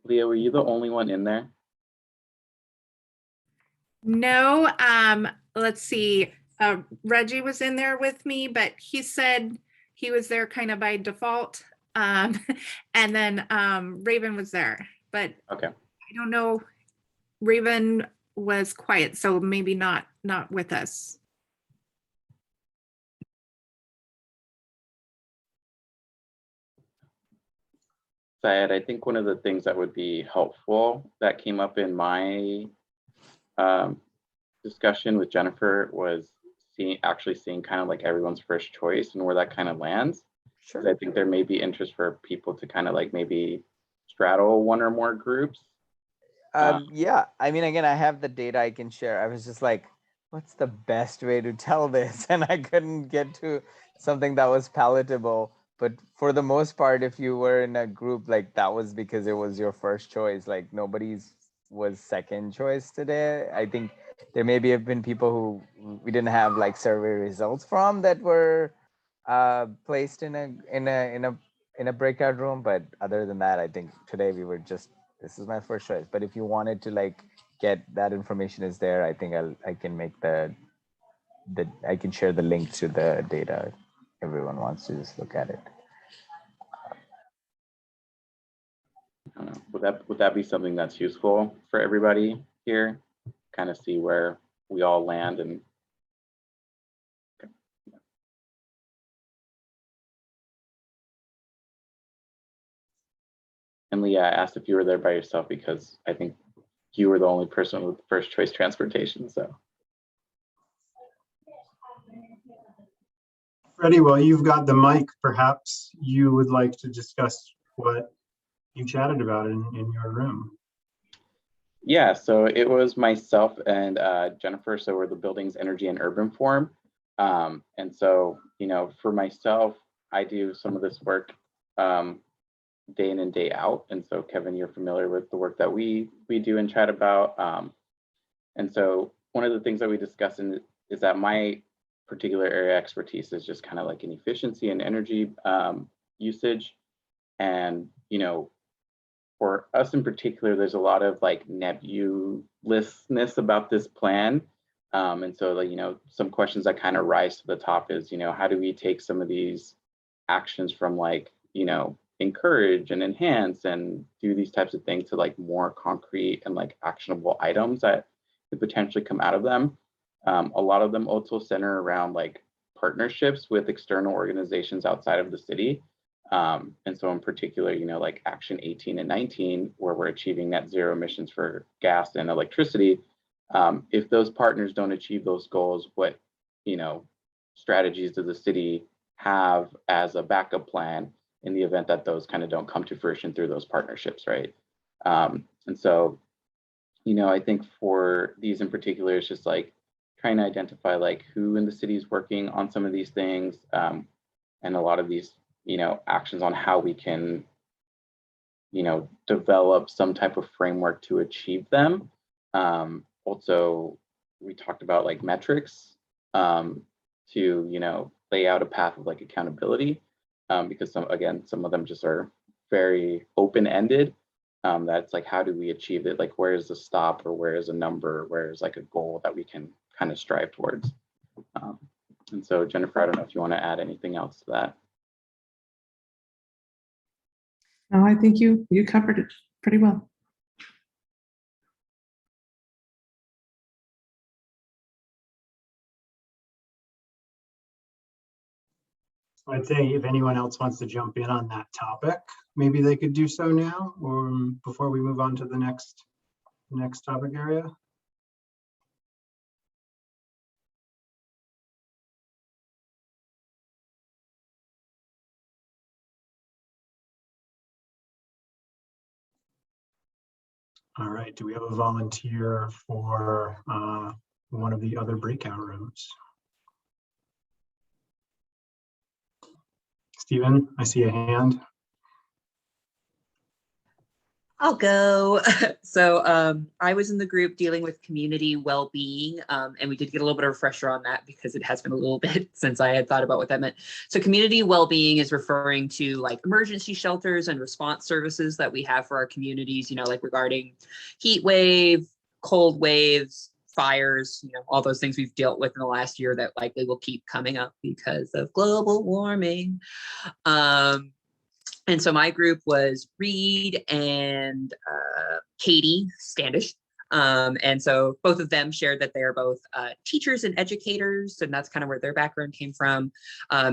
Leah, were you the only one in there? No, let's see. Reggie was in there with me, but he said he was there kind of by default. And then Rhaven was there, but Okay. I don't know. Rhaven was quiet, so maybe not with us. Syed, I think one of the things that would be helpful that came up in my discussion with Jennifer was actually seeing kind of like everyone's first choice and where that kind of lands. Sure. I think there may be interest for people to kind of like maybe straddle one or more groups. Yeah, I mean, again, I have the data I can share. I was just like, what's the best way to tell this? And I couldn't get to something that was palatable. But for the most part, if you were in a group, like that was because it was your first choice. Like nobody's was second choice today. I think there maybe have been people who we didn't have like survey results from that were placed in a breakout room. But other than that, I think today we were just, this is my first choice. But if you wanted to like get that information is there, I think I can make I can share the link to the data if everyone wants to just look at it. I don't know. Would that be something that's useful for everybody here? Kind of see where we all land and. And Leah, I asked if you were there by yourself because I think you were the only person with first choice transportation. So. Fredy, while you've got the mic, perhaps you would like to discuss what you chatted about in your room. Yeah, so it was myself and Jennifer. So we're the Buildings, Energy, and Urban Forum. And so, you know, for myself, I do some of this work day in and day out. And so, Kevin, you're familiar with the work that we do and chat about. And so one of the things that we discuss is that my particular area of expertise is just kind of like in efficiency and energy usage. And, you know, for us in particular, there's a lot of like nebulousness about this plan. And so, like, you know, some questions that kind of rise to the top is, you know, how do we take some of these actions from like, you know, encourage and enhance and do these types of things to like more concrete and like actionable items that could potentially come out of them. A lot of them also center around like partnerships with external organizations outside of the city. And so in particular, you know, like Action 18 and 19, where we're achieving net zero emissions for gas and electricity. If those partners don't achieve those goals, what, you know, strategies does the city have as a backup plan in the event that those kind of don't come to fruition through those partnerships, right? And so, you know, I think for these in particular, it's just like trying to identify like who in the city is working on some of these things, and a lot of these, you know, actions on how we can, you know, develop some type of framework to achieve them. Also, we talked about like metrics to, you know, lay out a path of like accountability, because some of them just are very open-ended. That's like, how do we achieve it? Like, where is the stop, or where is a number, where is like a goal that we can kind of strive towards? And so Jennifer, I don't know if you want to add anything else to that. No, I think you covered it pretty well. So I'd say if anyone else wants to jump in on that topic, maybe they could do so now, or before we move on to the next topic area. All right, do we have a volunteer for one of the other breakout rooms? Stephen, I see a hand. I'll go. So I was in the group dealing with community well-being, and we did get a little bit of a refresher on that because it has been a little bit since I had thought about what that meant. So community well-being is referring to like emergency shelters and response services that we have for our communities, you know, like regarding heat wave, cold waves, fires, you know, all those things we've dealt with in the last year that likely will keep coming up because of global warming. And so my group was Reid and Katie Standish. And so both of them shared that they are both teachers and educators, and that's kind of where their background came from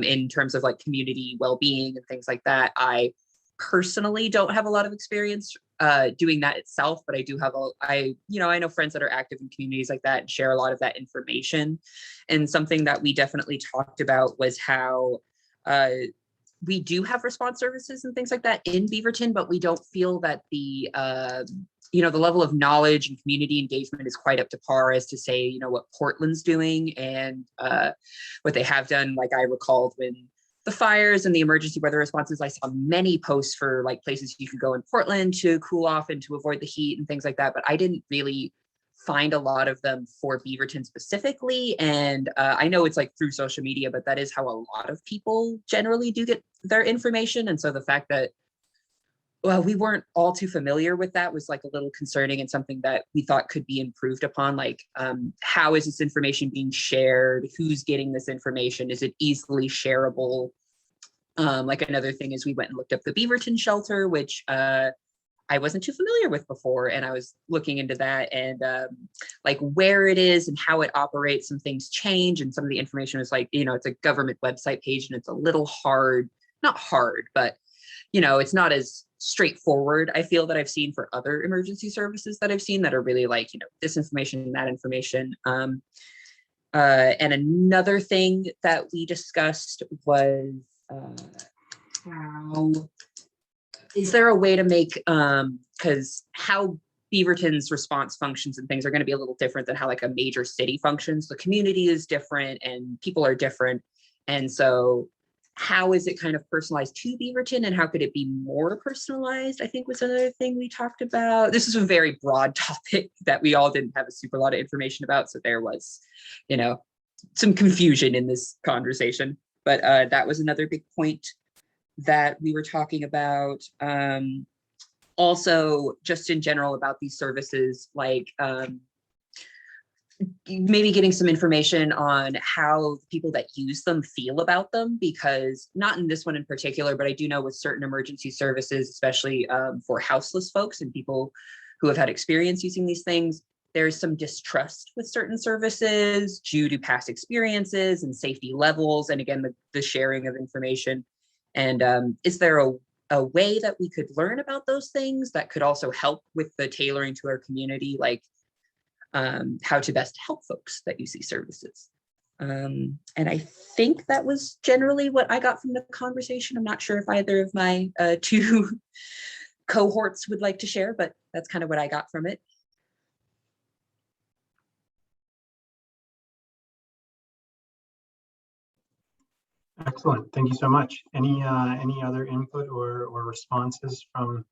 in terms of like community well-being and things like that. I personally don't have a lot of experience doing that itself, but I do have I know friends that are active in communities like that and share a lot of that information. And something that we definitely talked about was how we do have response services and things like that in Beaverton, but we don't feel that the the level of knowledge and community engagement is quite up to par as to say, you know, what Portland's doing and what they have done. Like I recalled when the fires and the emergency weather responses, I saw many posts for like places you could go in Portland to cool off and to avoid the heat and things like that, but I didn't really find a lot of them for Beaverton specifically. And I know it's like through social media, but that is how a lot of people generally do get their information. And so the fact that, well, we weren't all too familiar with that was like a little concerning and something that we thought could be improved upon. Like, how is this information being shared? Who's getting this information? Is it easily shareable? Like another thing is we went and looked up the Beaverton shelter, which I wasn't too familiar with before. And I was looking into that and like where it is and how it operates. Some things change and some of the information is like, you know, it's a government website page and it's a little hard, not hard, but you know, it's not as straightforward, I feel, that I've seen for other emergency services that I've seen that are really like, you know, this information and that information. And another thing that we discussed was how is there a way to make, because how Beaverton's response functions and things are going to be a little different than how like a major city functions. The community is different and people are different. And so how is it kind of personalized to Beaverton and how could it be more personalized, I think was another thing we talked about. This is a very broad topic that we all didn't have a super lot of information about. So there was, you know, some confusion in this conversation, but that was another big point that we were talking about. Also, just in general about these services, like maybe getting some information on how people that use them feel about them, because not in this one in particular, but I do know with certain emergency services, especially for houseless folks and people who have had experience using these things, there's some distrust with certain services due to past experiences and safety levels. And again, the sharing of information. And is there a way that we could learn about those things that could also help with the tailoring to our community, like how to best help folks that use these services? And I think that was generally what I got from the conversation. I'm not sure if either of my two cohorts would like to share, but that's kind of what I got from it. Excellent. Thank you so much. Any other input or responses from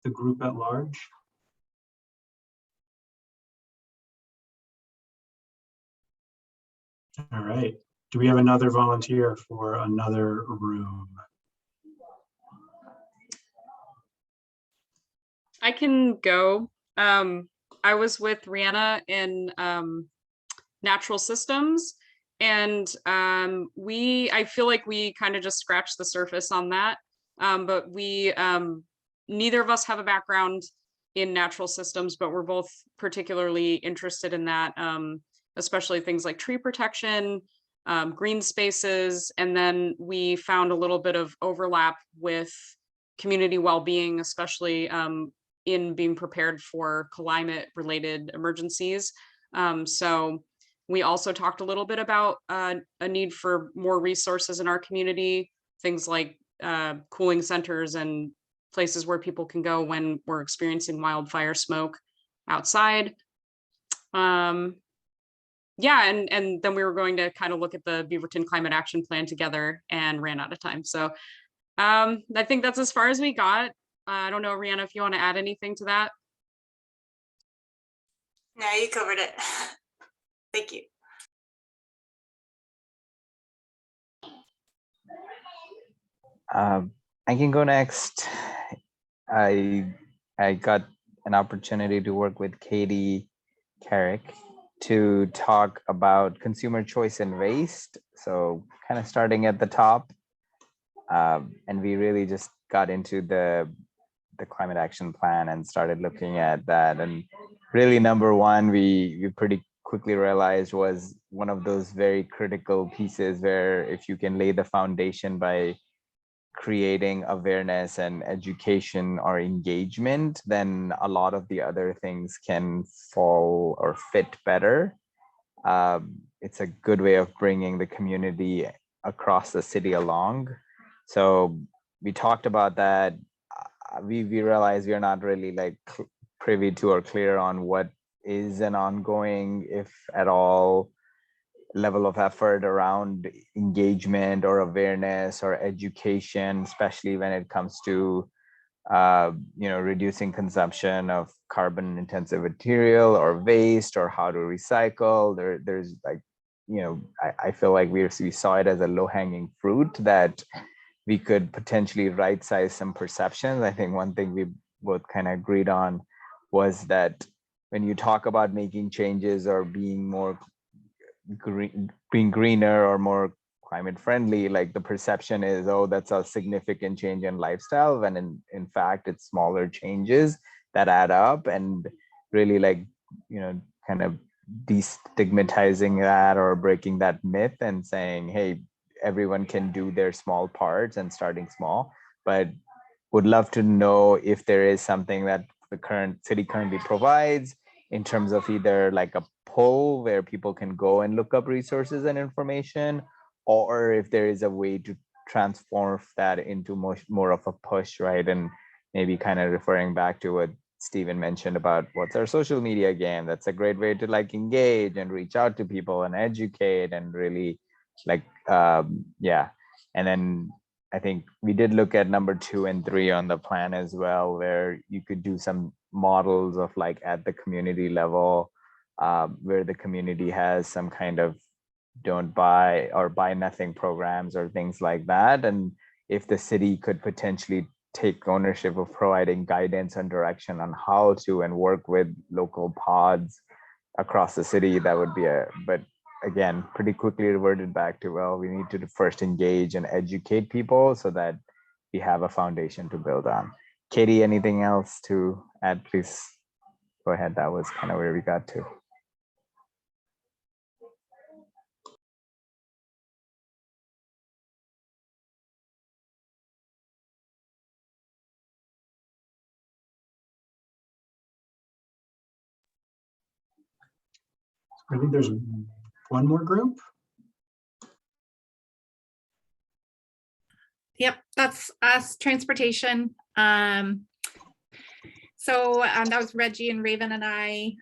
the group at large? All right. Do we have another volunteer for another room? I can go. I was with Rheanna in natural systems, and I feel like we kind of just scratched the surface on that. But we neither of us have a background in natural systems, but we're both particularly interested in that, especially things like tree protection, green spaces, and then we found a little bit of overlap with community well-being, especially in being prepared for climate-related emergencies. So we also talked a little bit about a need for more resources in our community, things like cooling centers and places where people can go when we're experiencing wildfire smoke outside. Yeah, and then we were going to kind of look at the Beaverton Climate Action Plan together and ran out of time. So I think that's as far as we got. I don't know, Rheanna, if you want to add anything to that. No, you covered it. Thank you. I can go next. I got an opportunity to work with Katie Carrick to talk about consumer choice and waste. So kind of starting at the top, and we really just got into the climate action plan and started looking at that. And really, number one, we pretty quickly realized was one of those very critical pieces where if you can lay the foundation by creating awareness and education or engagement, then a lot of the other things can fall or fit better. It's a good way of bringing the community across the city along. So we talked about that. We realized we're not really like privy to or clear on what is an ongoing, if at all, level of effort around engagement or awareness or education, especially when it comes to reducing consumption of carbon intensive material or waste, or how to recycle. There's like, I feel like we saw it as a low-hanging fruit that we could potentially right size some perceptions. I think one thing we both kind of agreed on was that when you talk about making changes or being more being greener or more climate friendly, like the perception is, oh, that's a significant change in lifestyle, when in fact it's smaller changes that add up. And really, like, kind of destigmatizing that or breaking that myth and saying, hey, everyone can do their small parts and starting small. But would love to know if there is something that the current city currently provides in terms of either like a pull where people can go and look up resources and information, or if there is a way to transform that into more of a push, right? And maybe kind of referring back to what Stephen mentioned about what's our social media game. That's a great way to like engage and reach out to people and educate and really like, yeah. And then I think we did look at number 2 and 3 on the plan as well, where you could do some models of like at the community level, where the community has some kind of don't buy or buy nothing programs or things like that. And if the city could potentially take ownership of providing guidance and direction on how to and work with local pods across the city, that would be but again, pretty quickly reverted back to, well, we need to first engage and educate people so that we have a foundation to build on. Katie, anything else to add? Please go ahead. That was kind of where we got to. I think there's one more group. Yep, that's us, transportation. So that was Reggie and Rhaven and I.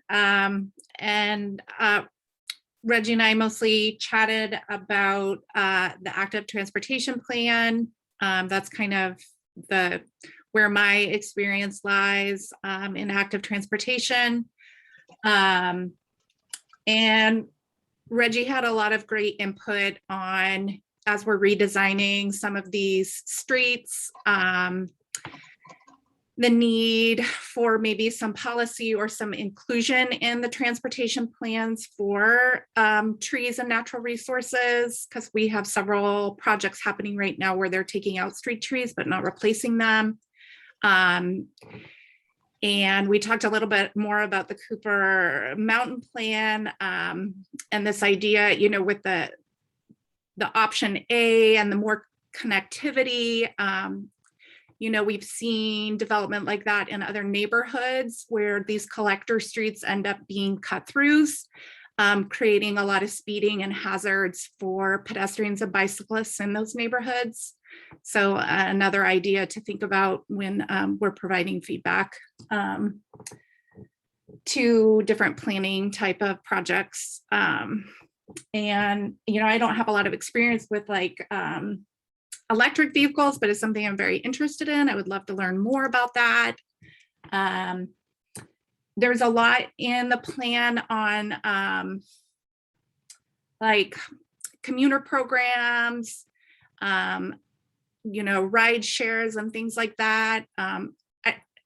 Reggie and I mostly chatted about the active transportation plan. That's kind of where my experience lies in active transportation. And Reggie had a lot of great input on, as we're redesigning some of these streets, the need for maybe some policy or some inclusion in the transportation plans for trees and natural resources, because we have several projects happening right now where they're taking out street trees but not replacing them. And we talked a little bit more about the Cooper Mountain Plan and this idea, you know, with the option A and the more connectivity. You know, we've seen development like that in other neighborhoods where these collector streets end up being cut throughs, creating a lot of speeding and hazards for pedestrians and bicyclists in those neighborhoods. So another idea to think about when we're providing feedback to different planning type of projects. And, you know, I don't have a lot of experience with like electric vehicles, but it's something I'm very interested in. I would love to learn more about that. There's a lot in the plan on like commuter programs, you know, ride shares and things like that.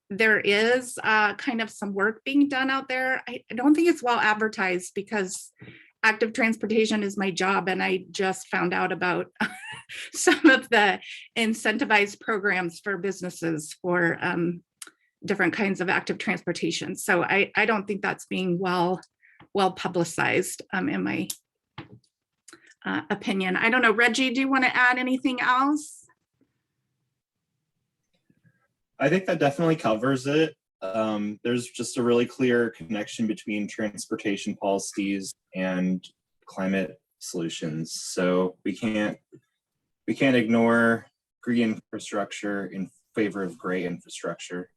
There is kind of some work being done out there. I don't think it's well advertised because active transportation is my job, and I just found out about some of the incentivized programs for businesses for different kinds of active transportation. So I don't think that's being well publicized in my opinion. I don't know, Reggie, do you want to add anything else? I think that definitely covers it. There's just a really clear connection between transportation policies and climate solutions. So we can't ignore green infrastructure in favor of gray infrastructure.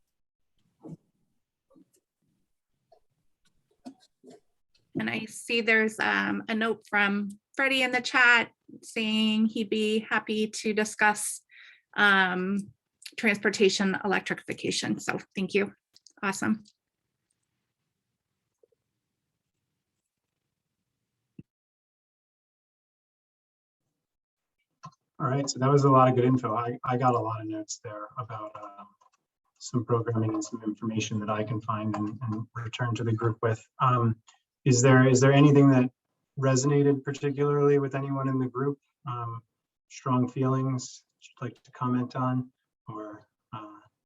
And I see there's a note from Fredy in the chat saying he'd be happy to discuss transportation electrification. So thank you. Awesome. All right, so that was a lot of good info. I got a lot of notes there about some programming and some information that I can find and return to the group with. Is there anything that resonated particularly with anyone in the group? Strong feelings you'd like to comment on, or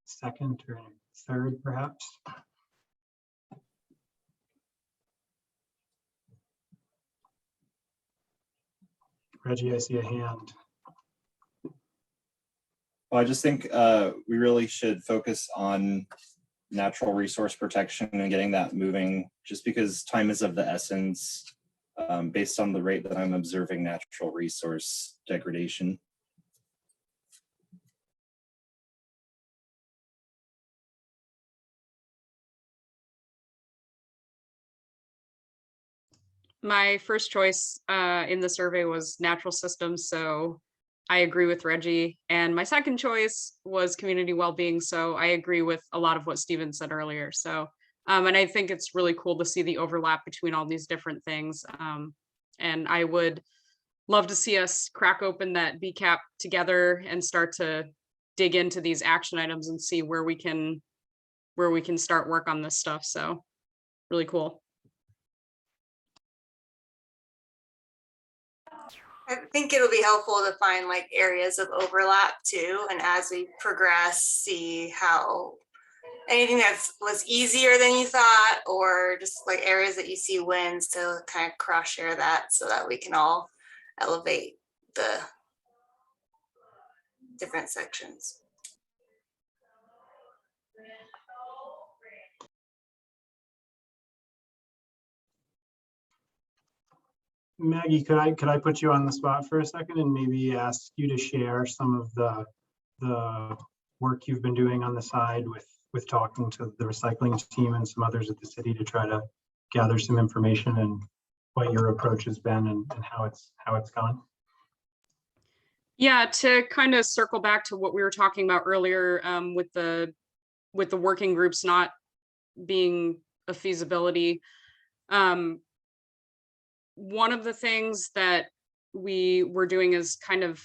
second or third perhaps? Reggie, I see a hand. Well, I just think we really should focus on natural resource protection and getting that moving, just because time is of the essence based on the rate that I'm observing natural resource degradation. My first choice in the survey was natural systems, so I agree with Reggie. And my second choice was community well-being, so I agree with a lot of what Stephen said earlier. So, and I think it's really cool to see the overlap between all these different things. And I would love to see us crack open that BCAP together and start to dig into these action items and see where we can start work on this stuff. So really cool. I think it'll be helpful to find like areas of overlap too. And as we progress, see how anything that was easier than you thought, or just like areas that you see wins, to kind of cross share that so that we can all elevate the different sections. Maggie, could I put you on the spot for a second and maybe ask you to share some of the work you've been doing on the side with talking to the recycling team and some others at the city to try to gather some information and what your approach has been and how it's gone? Yeah, to kind of circle back to what we were talking about earlier, with the working groups not being a feasibility. One of the things that we were doing is kind of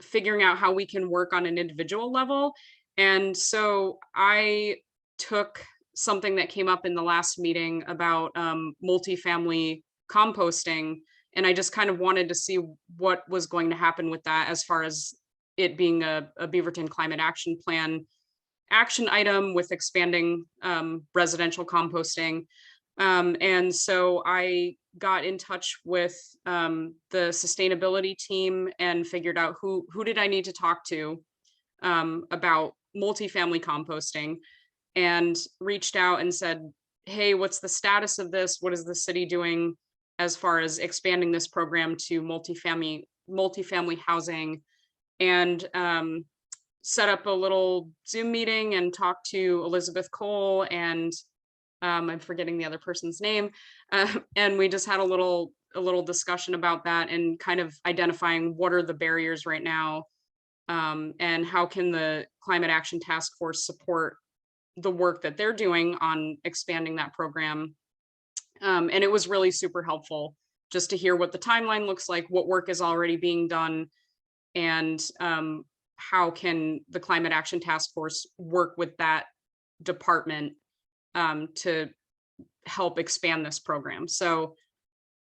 figuring out how we can work on an individual level. And so I took something that came up in the last meeting about multifamily composting, and I just kind of wanted to see what was going to happen with that as far as it being a Beaverton Climate Action Plan action item with expanding residential composting. And so I got in touch with the sustainability team and figured out who did I need to talk to about multifamily composting, and reached out and said, hey, what's the status of this? What is the city doing as far as expanding this program to multifamily housing? And set up a little Zoom meeting and talked to Elizabeth Cole and I'm forgetting the other person's name. And we just had a little discussion about that and kind of identifying what are the barriers right now, and how can the Climate Action Task Force support the work that they're doing on expanding that program. And it was really super helpful just to hear what the timeline looks like, what work is already being done, and how can the Climate Action Task Force work with that department to help expand this program. So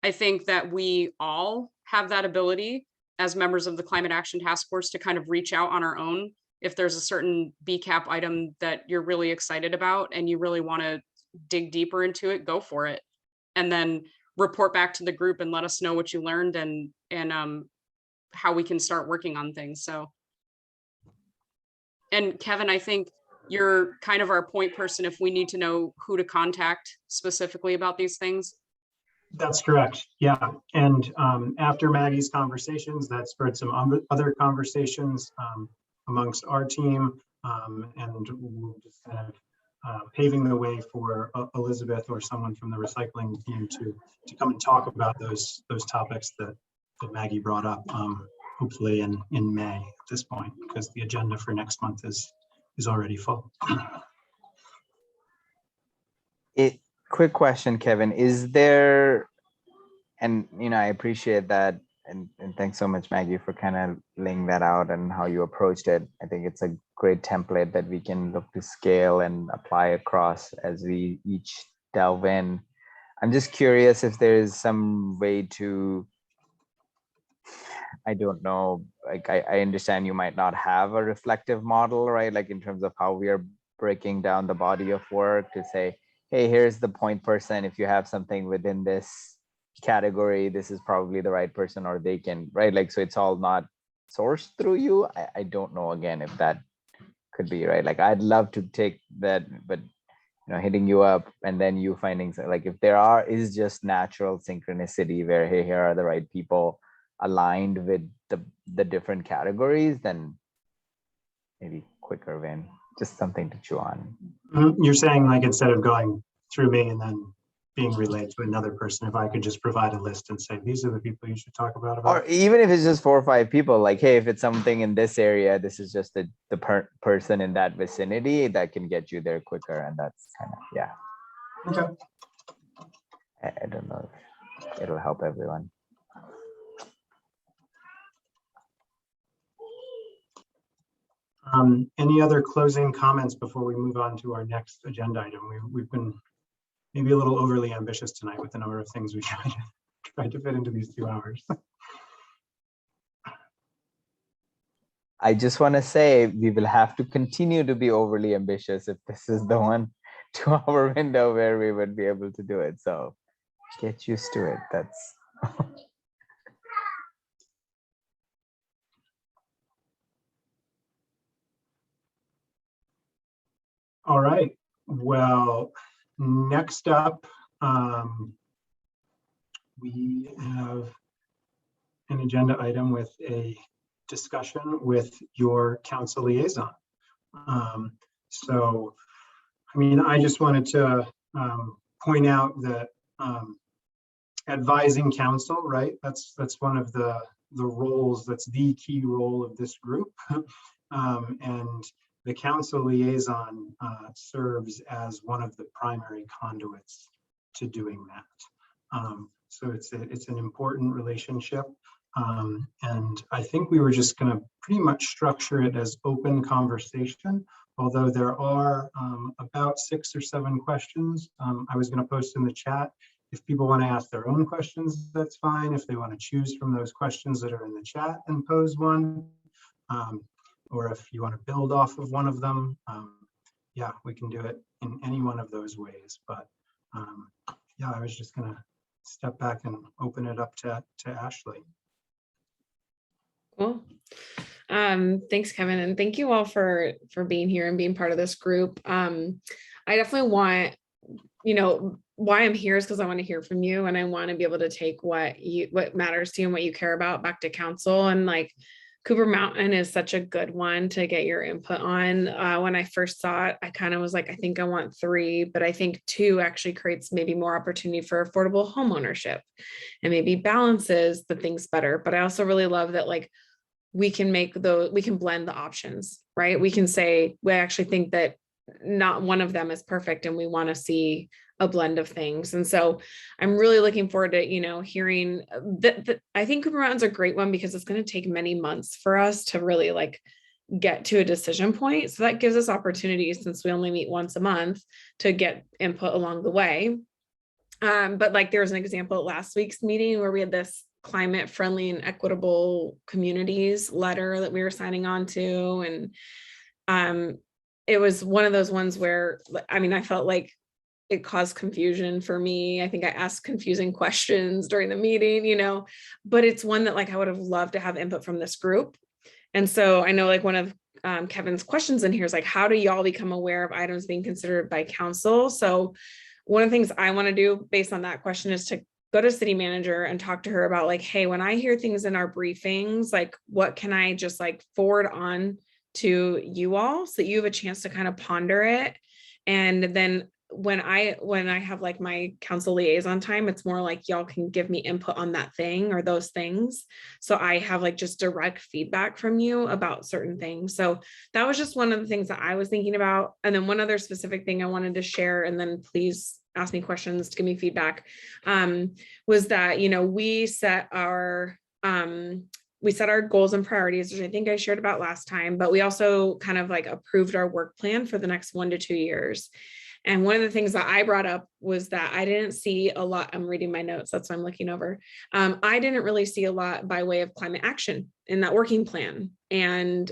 I think that we all have that ability as members of the Climate Action Task Force to kind of reach out on our own. If there's a certain BCAP item that you're really excited about and you really want to dig deeper into it, go for it. And then report back to the group and let us know what you learned and how we can start working on things. So, and Kevin, I think you're kind of our point person if we need to know who to contact specifically about these things. That's correct. Yeah. And after Maggie's conversations, that spurred some other conversations amongst our team. And we're just kind of paving the way for Elizabeth or someone from the recycling team to come and talk about those topics that Maggie brought up, hopefully in May at this point, because the agenda for next month is already full. Quick question, Kevin, is there, and I appreciate that, and thanks so much, Maggie, for kind of laying that out and how you approached it. I think it's a great template that we can look to scale and apply across as we each delve in. I'm just curious if there's some way to, I don't know, like I understand you might not have a reflective model, right? Like in terms of how we are breaking down the body of work to say, hey, here's the point person. If you have something within this category, this is probably the right person, or they can, right? Like, so it's all not sourced through you. I don't know, again, if that could be right. Like, I'd love to take that, but hitting you up and then you finding, like, if there is just natural synchronicity where, hey, here are the right people aligned with the different categories, then maybe quicker win. Just something to chew on. You're saying, like, instead of going through me and then being relayed to another person, if I could just provide a list and say, these are the people you should talk about. Or even if it's just 4 or 5 people, like, hey, if it's something in this area, this is just the person in that vicinity that can get you there quicker. And that's kind of, yeah. Okay. I don't know if it'll help everyone. Any other closing comments before we move on to our next agenda item? We've been maybe a little overly ambitious tonight with the number of things we tried to fit into these 2 hours. I just want to say we will have to continue to be overly ambitious if this is the one 2-hour window where we would be able to do it. So get used to it. That's All right. Well, next up, we have an agenda item with a discussion with your council liaison. So, I mean, I just wanted to point out that advising council, right? That's one of the roles, that's the key role of this group. And the council liaison serves as one of the primary conduits to doing that. So it's an important relationship. And I think we were just going to pretty much structure it as open conversation, although there are about 6 or 7 questions I was going to post in the chat. If people want to ask their own questions, that's fine. If they want to choose from those questions that are in the chat and pose one, or if you want to build off of one of them, yeah, we can do it in any one of those ways. But yeah, I was just going to step back and open it up to Ashley. Cool. Thanks, Kevin, and thank you all for being here and being part of this group. I definitely want, why I'm here is because I want to hear from you, and I want to be able to take what matters to you and what you care about back to council. And like Cooper Mountain is such a good one to get your input on. When I first saw it, I kind of was like, I think I want 3, but I think 2 actually creates maybe more opportunity for affordable home ownership and maybe balances the things better. But I also really love that like we can blend the options, right? We can say, we actually think that not one of them is perfect and we want to see a blend of things. And so I'm really looking forward to, hearing that. I think Cooper Mountain's a great one because it's going to take many months for us to really like get to a decision point. So that gives us opportunities, since we only meet once a month, to get input along the way. But like there was an example at last week's meeting where we had this climate friendly and equitable communities letter that we were signing on to. And it was one of those ones where, I felt like it caused confusion for me. I think I asked confusing questions during the meeting, but it's one that like I would have loved to have input from this group. And so I know like one of Kevin's questions in here is like, how do y'all become aware of items being considered by council? So one of the things I want to do based on that question is to go to city manager and talk to her about like, hey, when I hear things in our briefings, like what can I just like forward on to you all so that you have a chance to kind of ponder it. And then when I have like my council liaison time, it's more like y'all can give me input on that thing or those things. So I have like just direct feedback from you about certain things. So that was just one of the things that I was thinking about. And then one other specific thing I wanted to share, and then please ask me questions to give me feedback, was that, we set our goals and priorities, which I think I shared about last time, but we also kind of like approved our work plan for the next 1 to 2 years. And one of the things that I brought up was that I didn't see a lot, I'm reading my notes, that's what I'm looking over. I didn't really see a lot by way of climate action in that working plan. And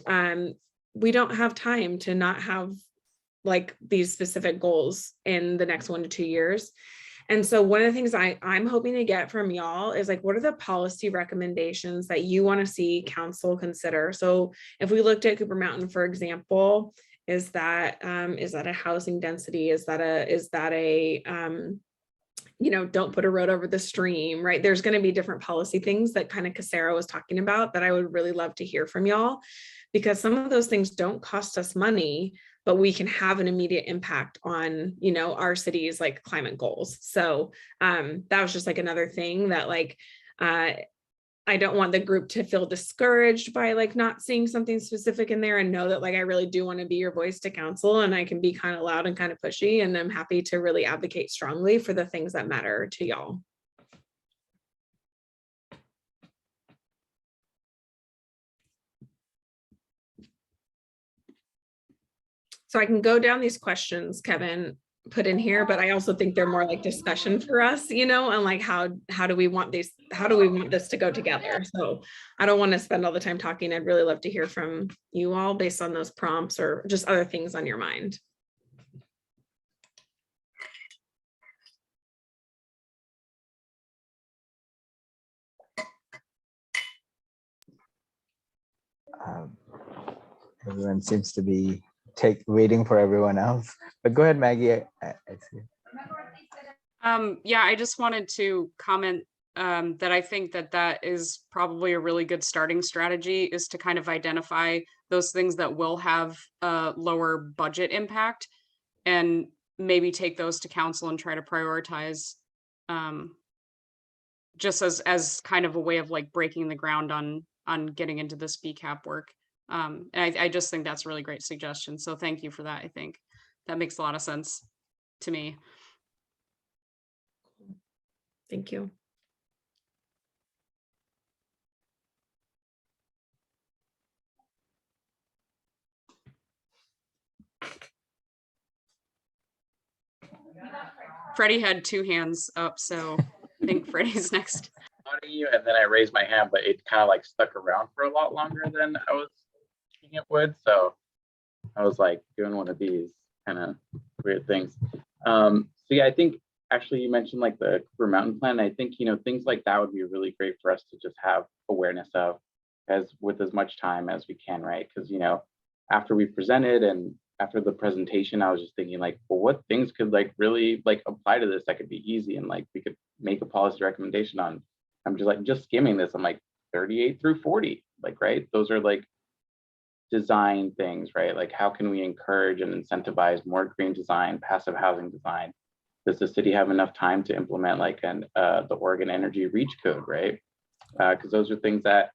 we don't have time to not have like these specific goals in the next 1 to 2 years. And so one of the things I'm hoping to get from y'all is like, what are the policy recommendations that you want to see council consider? So if we looked at Cooper Mountain, for example, is that a housing density? Is that a don't put a road over the stream, right? There's going to be different policy things that kind of Cassera was talking about that I would really love to hear from y'all, because some of those things don't cost us money, but we can have an immediate impact on, our city's like climate goals. So that was just like another thing that like, I don't want the group to feel discouraged by like not seeing something specific in there, and know that like I really do want to be your voice to council, and I can be kind of loud and kind of pushy, and I'm happy to really advocate strongly for the things that matter to y'all. So I can go down these questions, Kevin, put in here, but I also think they're more like discussion for us, you know, and like how do we want these, how do we want this to go together? So I don't want to spend all the time talking. I'd really love to hear from you all based on those prompts or just other things on your mind. Everyone seems to be waiting for everyone else, but go ahead, Maggie. I see. Yeah, I just wanted to comment that I think that is probably a really good starting strategy, is to kind of identify those things that will have a lower budget impact and maybe take those to council and try to prioritize, just as kind of a way of like breaking the ground on getting into this BCAP work. And I just think that's a really great suggestion. So thank you for that. I think that makes a lot of sense to me. Thank you. Fredy had two hands up, so I think Freddy's next. You, and then I raised my hand, but it kind of like stuck around for a lot longer than I was thinking it would. So I was like doing one of these kind of weird things. So yeah, I think actually you mentioned like the Cooper Mountain Plan. I think, you know, things like that would be really great for us to just have awareness of with as much time as we can, right? Because, you know, after we presented and after the presentation, I was just thinking like, well, what things could like really like apply to this that could be easy and like we could make a policy recommendation on. I'm just skimming this. I'm like 38 through 40, like, right? Those are like design things, right? Like how can we encourage and incentivize more green design, passive housing design? Does the city have enough time to implement like the Oregon Energy Reach Code, right? Because those are things that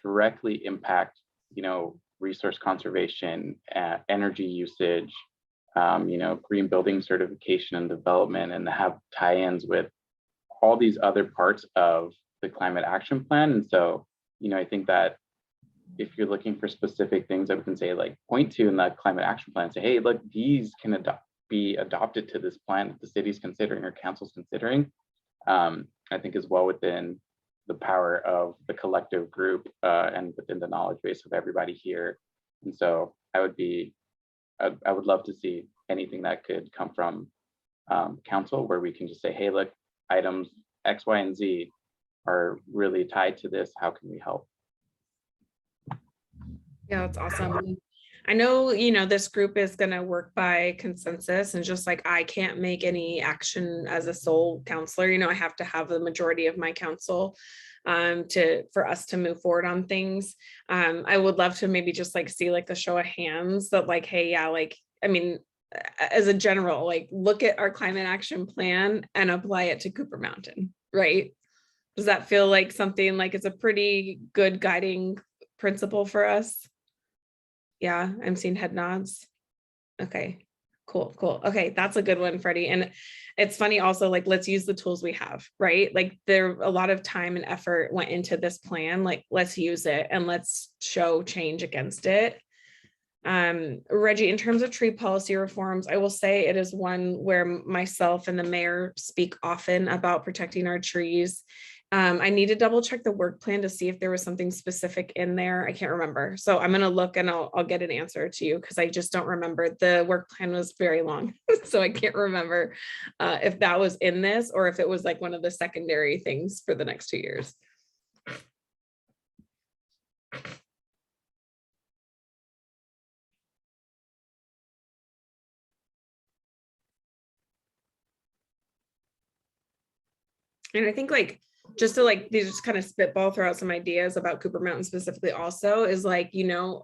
directly impact, you know, resource conservation, energy usage, you know, green building certification and development, and have tie-ins with all these other parts of the climate action plan. And so, you know, I think that if you're looking for specific things that we can say, like point to in the climate action plan, say, hey, look, these can be adopted to this plan that the city's considering or council's considering, I think is well within the power of the collective group and within the knowledge base of everybody here. And so I would love to see anything that could come from council where we can just say, hey, look, items X, Y, and Z are really tied to this. How can we help? Yeah, that's awesome. I know, you know, this group is going to work by consensus, and just like I can't make any action as a sole counselor, you know, I have to have the majority of my council for us to move forward on things. I would love to maybe just like see like the show of hands that like, hey, yeah, like, I mean, as a general, like look at our climate action plan and apply it to Cooper Mountain, right? Does that feel like something like it's a pretty good guiding principle for us? Yeah, I'm seeing head nods. Okay, cool. Okay, that's a good one, Fredy. And it's funny also, like, let's use the tools we have, right? Like there a lot of time and effort went into this plan. Like, let's use it and let's show change against it. Reggie, in terms of tree policy reforms, I will say it is one where myself and the mayor speak often about protecting our trees. I need to double check the work plan to see if there was something specific in there. I can't remember. So I'm going to look and I'll get an answer to you because I just don't remember. The work plan was very long. So I can't remember if that was in this or if it was like one of the secondary things for the next 2 years. And I think like, just to like, these just kind of spitball, throw out some ideas about Cooper Mountain specifically also is like, you know,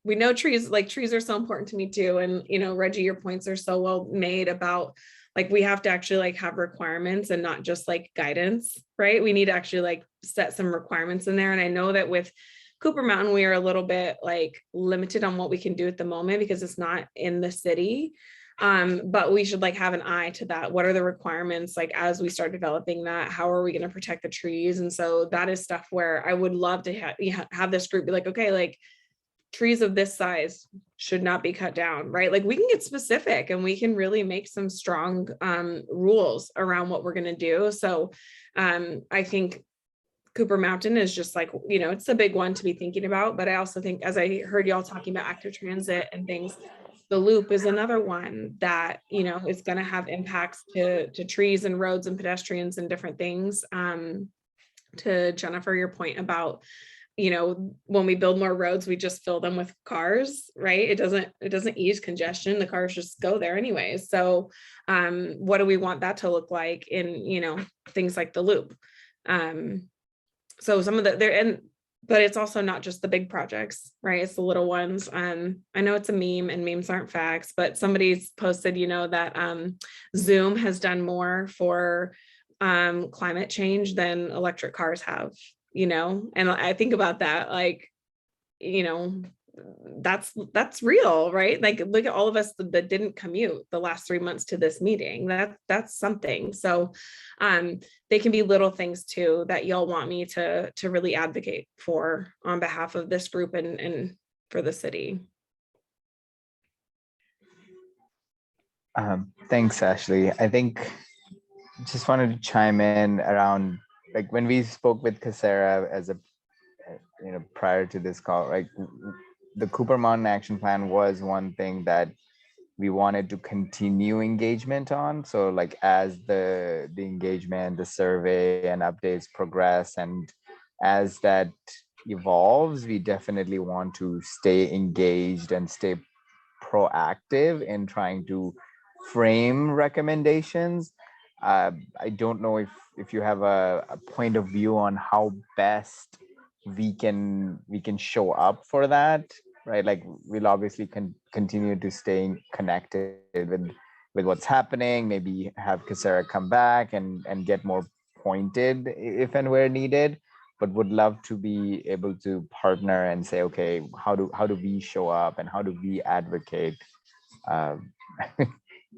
we know trees are so important to me too. And, you know, Reggie, your points are so well made about like, we have to actually like have requirements and not just like guidance, right? We need to actually like set some requirements in there. And I know that with Cooper Mountain, we are a little bit like limited on what we can do at the moment because it's not in the city. But we should like have an eye to that. What are the requirements? Like as we start developing that, how are we going to protect the trees? And so that is stuff where I would love to have this group be like, okay, like trees of this size should not be cut down, right? Like we can get specific and we can really make some strong rules around what we're going to do. So I think Cooper Mountain is just like, you know, it's a big one to be thinking about. But I also think, as I heard y'all talking about active transit and things, the loop is another one that, you know, is going to have impacts to trees and roads and pedestrians and different things. To Jennifer, your point about, you know, when we build more roads, we just fill them with cars, right? It doesn't ease congestion. The cars just go there anyway. So what do we want that to look like in, you know, things like the loop? So some of the but it's also not just the big projects, right? It's the little ones. I know it's a meme and memes aren't facts, but somebody's posted, you know, that Zoom has done more for climate change than electric cars have, you know? And I think about that, like, you know, that's real, right? Like, look at all of us that didn't commute the last 3 months to this meeting. That's something. So they can be little things too that y'all want me to really advocate for on behalf of this group and for the city. Thanks, Ashley. I think just wanted to chime in around, like, when we spoke with Cassera as a, you know, prior to this call, like, the Cooper Mountain Action Plan was one thing that we wanted to continue engagement on. So like, as the engagement, the survey and updates progress, and as that evolves, we definitely want to stay engaged and stay proactive in trying to frame recommendations. I don't know if you have a point of view on how best we can show up for that, right? Like, we'll obviously continue to stay connected with what's happening, maybe have Cassera come back and get more pointed if and where needed, but would love to be able to partner and say, okay, how do we show up and how do we advocate?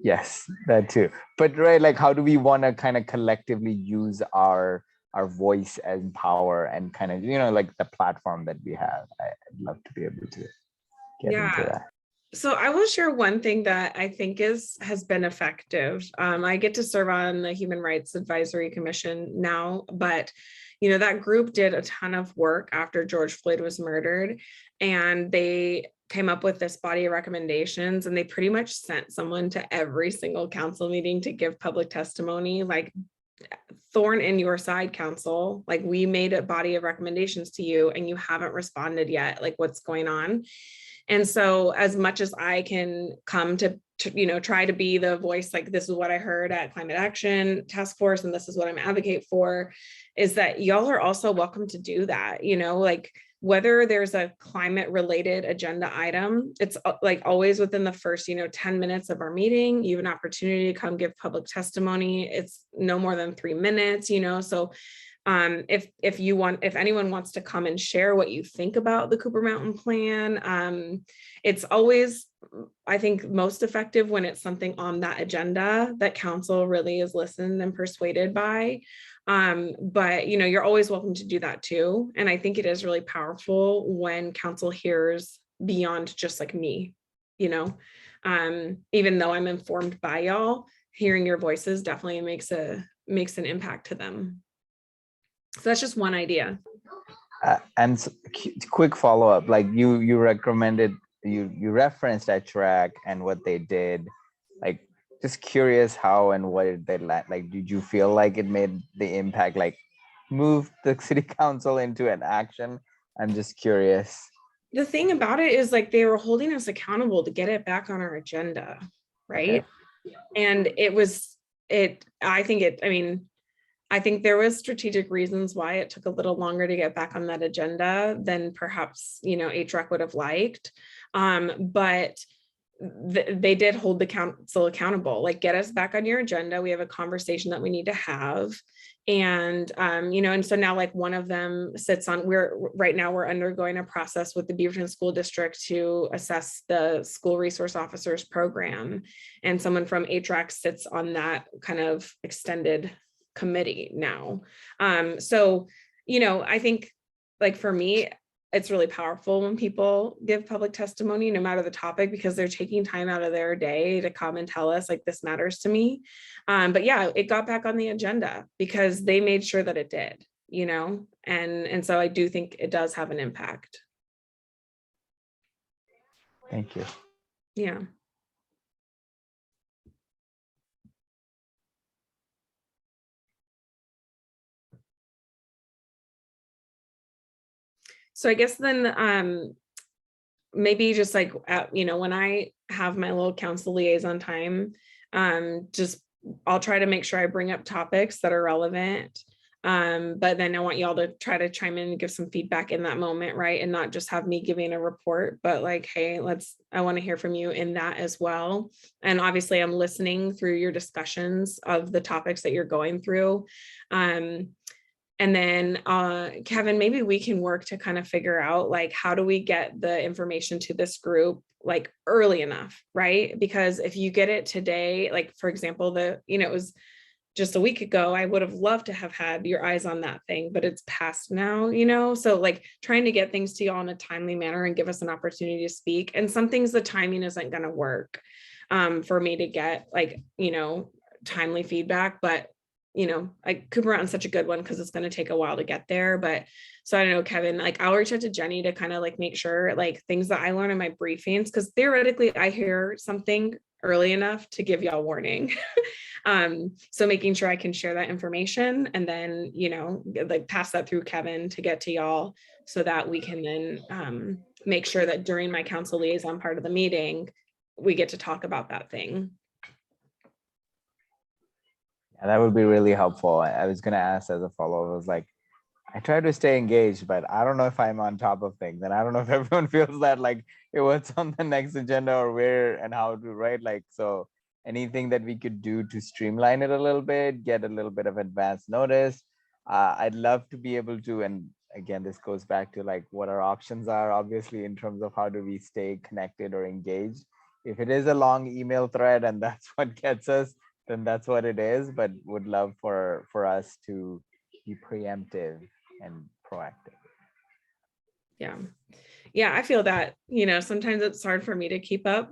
Yes, that too. But right, like, how do we want to kind of collectively use our voice and power and kind of, you know, like the platform that we have? I'd love to be able to get into that. So I will share one thing that I think has been effective. I get to serve on the Human Rights Advisory Commission now, but you know, that group did a ton of work after George Floyd was murdered, and they came up with this body of recommendations, and they pretty much sent someone to every single council meeting to give public testimony, like, thorn in your side, council. Like, we made a body of recommendations to you and you haven't responded yet. Like, what's going on? And so as much as I can come to you know, try to be the voice, like, this is what I heard at Climate Action Task Force and this is what I'm advocate for, is that y'all are also welcome to do that. You know, like, whether there's a climate related agenda item, it's like always within the first, you know, 10 minutes of our meeting, you have an opportunity to come give public testimony. It's no more than 3 minutes, you know. So if anyone wants to come and share what you think about the Cooper Mountain Plan, it's always, I think, most effective when it's something on that agenda that council really is listened and persuaded by. But you know, you're always welcome to do that too. And I think it is really powerful when council hears beyond just like me, you know, even though I'm informed by y'all, hearing your voices definitely makes an impact to them. So that's just one idea. And quick follow-up, like you recommended, you referenced HRAC and what they did. Like, just curious how and what did they like? Did you feel like it made the impact, like move the city council into an action? I'm just curious. The thing about it is, like, they were holding us accountable to get it back on our agenda, right? Okay. And I think there was strategic reasons why it took a little longer to get back on that agenda than perhaps, you know, HREC would have liked. But they did hold the council accountable, like, get us back on your agenda. We have a conversation that we need to have. And, you know, and so now, like, one of them sits on, right now we're undergoing a process with the Beaverton School District to assess the school resource officers program. And someone from HREC sits on that kind of extended committee now. So, you know, I think, like, for me, it's really powerful when people give public testimony, no matter the topic, because they're taking time out of their day to come and tell us like, this matters to me. But yeah, it got back on the agenda because they made sure that it did, you know, and so I do think it does have an impact. Thank you. Yeah. So I guess then maybe just like, you know, when I have my little council liaison time, just I'll try to make sure I bring up topics that are relevant. But then I want y'all to try to chime in and give some feedback in that moment, right? And not just have me giving a report, but like, hey, I want to hear from you in that as well. And obviously I'm listening through your discussions of the topics that you're going through. And then Kevin, maybe we can work to kind of figure out like, how do we get the information to this group like early enough, right? Because if you get it today, like for example, it was just a week ago, I would have loved to have had your eyes on that thing, but it's past now, you know? So like trying to get things to y'all in a timely manner and give us an opportunity to speak. And some things, the timing isn't going to work for me to get like, you know, timely feedback, but you know, like Cooper Mountain's such a good one because it's going to take a while to get there. But so I don't know, Kevin, like I'll reach out to Jenny to kind of like make sure like things that I learn in my briefings, because theoretically I hear something early enough to give y'all warning. So making sure I can share that information and then, you know, like pass that through Kevin to get to y'all so that we can then make sure that during my council liaison part of the meeting, we get to talk about that thing. Yeah, that would be really helpful. I was going to ask as a follow-up, I was like, I try to stay engaged, but I don't know if I'm on top of things. And I don't know if everyone feels that like what's on the next agenda or where and how to, right? Like, so anything that we could do to streamline it a little bit, get a little bit of advance notice. I'd love to be able to, and again, this goes back to like what our options are, obviously, in terms of how do we stay connected or engaged. If it is a long email thread and that's what gets us, then that's what it is, but would love for us to be preemptive and proactive. Yeah, I feel that, you know, sometimes it's hard for me to keep up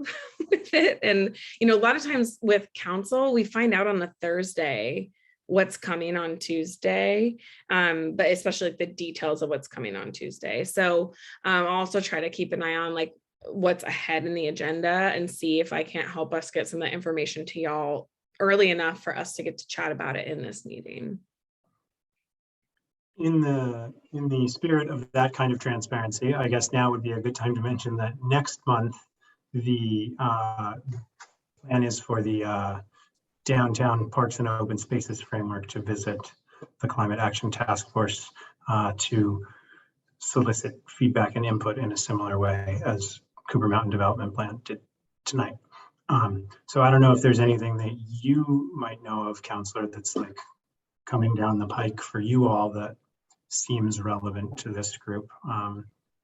with it. And, you know, a lot of times with council, we find out on the Thursday what's coming on Tuesday, but especially like the details of what's coming on Tuesday. So I'll also try to keep an eye on like what's ahead in the agenda and see if I can't help us get some of that information to y'all early enough for us to get to chat about it in this meeting. In the spirit of that kind of transparency, I guess now would be a good time to mention that next month, the plan is for the Downtown Parks and Open Spaces Framework to visit the Climate Action Task Force to solicit feedback and input in a similar way as Cooper Mountain Development Plan did tonight. So I don't know if there's anything that you might know of, Counselor, that's like coming down the pike for you all that seems relevant to this group.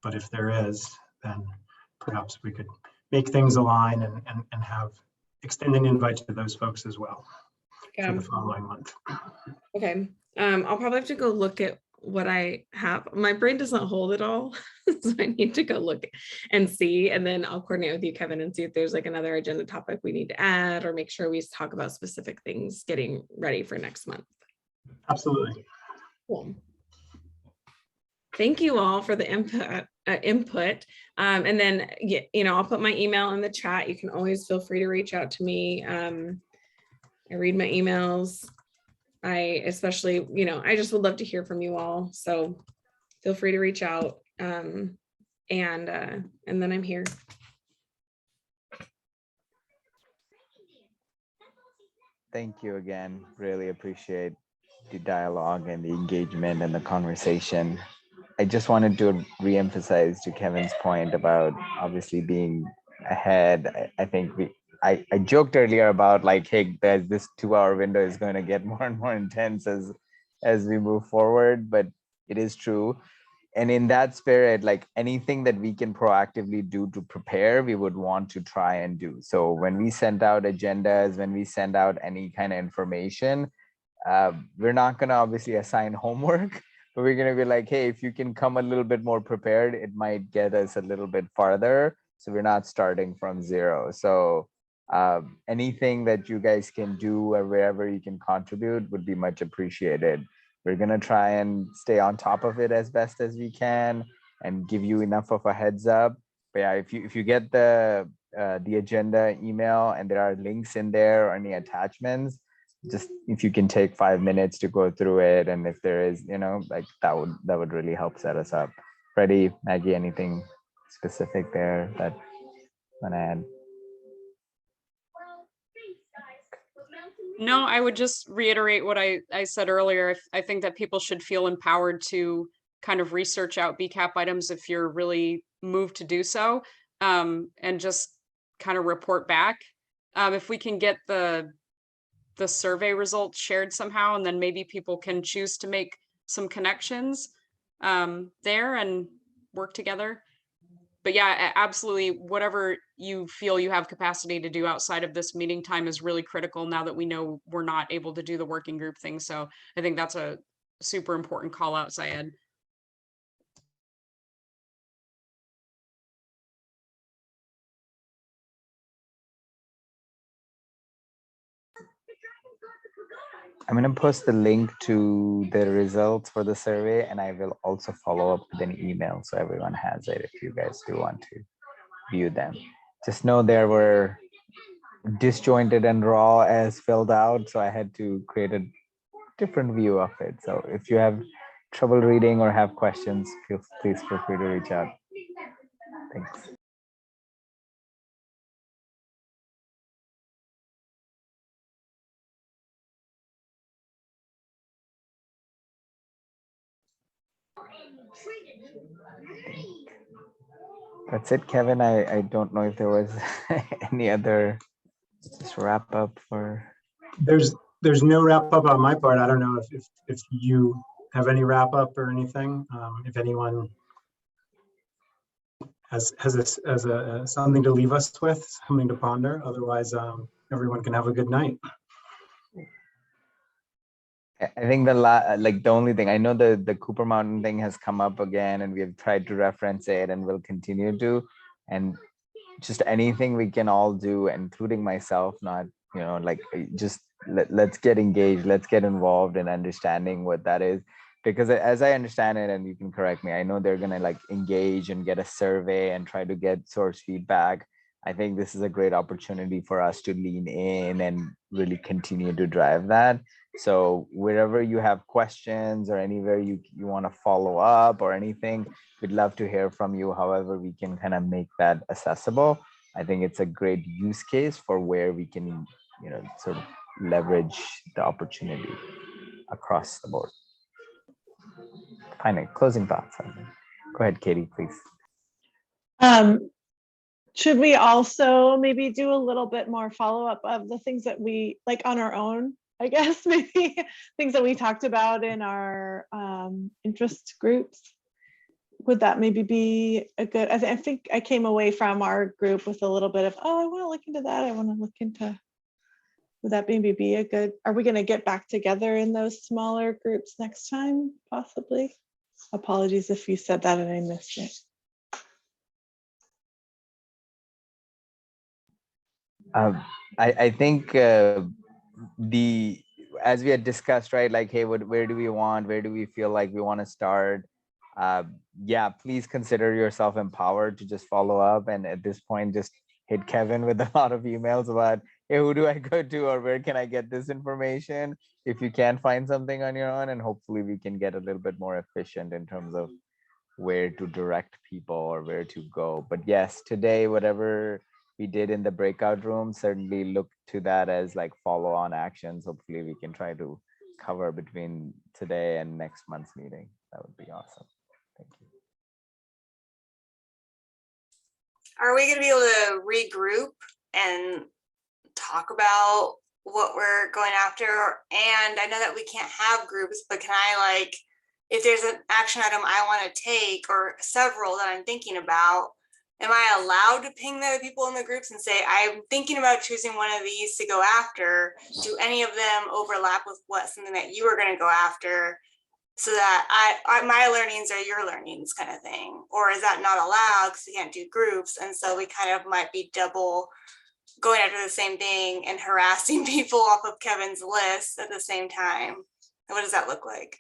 But if there is, then perhaps we could make things align and have extend an invite to those folks as well for the following month. Okay. I'll probably have to go look at what I have. My brain doesn't hold it all. So I need to go look and see, and then I'll coordinate with you, Kevin, and see if there's like another agenda topic we need to add or make sure we talk about specific things getting ready for next month. Absolutely. Cool. Thank you all for the input. And then, you know, I'll put my email in the chat. You can always feel free to reach out to me. I read my emails. I especially, you know, I just would love to hear from you all. So feel free to reach out. And then I'm here. Thank you again. Really appreciate the dialogue and the engagement and the conversation. I just wanted to reemphasize to Kevin's point about obviously being ahead. I think I joked earlier about like, hey, there's this 2-hour window is going to get more and more intense as we move forward, but it is true. And in that spirit, like anything that we can proactively do to prepare, we would want to try and do. So when we send out agendas, when we send out any kind of information, we're not going to obviously assign homework, but we're gonna be like, hey, if you can come a little bit more prepared, it might get us a little bit farther. So we're not starting from zero. So anything that you guys can do or wherever you can contribute would be much appreciated. We're gonna try and stay on top of it as best as we can and give you enough of a heads up. But yeah, if you get the agenda email and there are links in there or any attachments, just if you can take 5 minutes to go through it, and if there is, like that would really help set us up. Fredy, Maggie, anything specific there that you want to add? No, I would just reiterate what I said earlier. I think that people should feel empowered to kind of research out BCAP items if you're really moved to do so, and just kind of report back. If we can get the survey results shared somehow, and then maybe people can choose to make some connections there and work together. But yeah, absolutely, whatever you feel you have capacity to do outside of this meeting time is really critical now that we know we're not able to do the working group thing. So I think that's a super important call out, Syed. I'm going to post the link to the results for the survey, and I will also follow up with an email so everyone has it if you guys do want to view them. Just know there were disjointed and raw as filled out, so I had to create a different view of it. So if you have trouble reading or have questions, please feel free to reach out. Thanks. That's it, Kevin. I don't know if there was any other just wrap up for. There's no wrap up on my part. I don't know if you have any wrap up or anything. If anyone has something to leave us with, something to ponder. Otherwise, everyone can have a good night. I think the only thing I know, the Cooper Mountain thing has come up again, and we have tried to reference it and will continue to, and just anything we can all do, including myself, not, just let's get engaged, let's get involved in understanding what that is. Because as I understand it, and you can correct me, I know they're going to engage and get a survey and try to get source feedback. I think this is a great opportunity for us to lean in and really continue to drive that. So wherever you have questions or anywhere you want to follow up or anything, we'd love to hear from you. However, we can kind of make that accessible. I think it's a great use case for where we can, sort of leverage the opportunity across the board. Final closing thoughts. Go ahead, Katie, please. Should we also maybe do a little bit more follow-up of the things that we on our own, I guess, maybe things that we talked about in our interest groups? Would that maybe be a good, I think I came away from our group with a little bit of, I want to look into that. I want to look into, would that maybe be a good, are we going to get back together in those smaller groups next time, possibly? Apologies if you said that and I missed it. I think as we had discussed, right? Hey, where do we feel like we want to start? Yeah, please consider yourself empowered to just follow up. And at this point, just hit Kevin with a lot of emails about, hey, who do I go to, or where can I get this information? If you can't find something on your own, and hopefully we can get a little bit more efficient in terms of where to direct people or where to go. But yes, today, whatever we did in the breakout room, certainly look to that as follow-on actions. Hopefully we can try to cover between today and next month's meeting. That would be awesome. Thank you. Are we going to be able to regroup and talk about what we're going after? And I know that we can't have groups, but can I if there's an action item I want to take or several that I'm thinking about, am I allowed to ping the other people in the groups and say, I'm thinking about choosing one of these to go after? Do any of them overlap with something that you are going to go after? so that my learnings are your learnings kind of thing? Or is that not allowed because we can't do groups? And so we kind of might be double going after the same thing and harassing people off of Kevin's list at the same time. And what does that look like?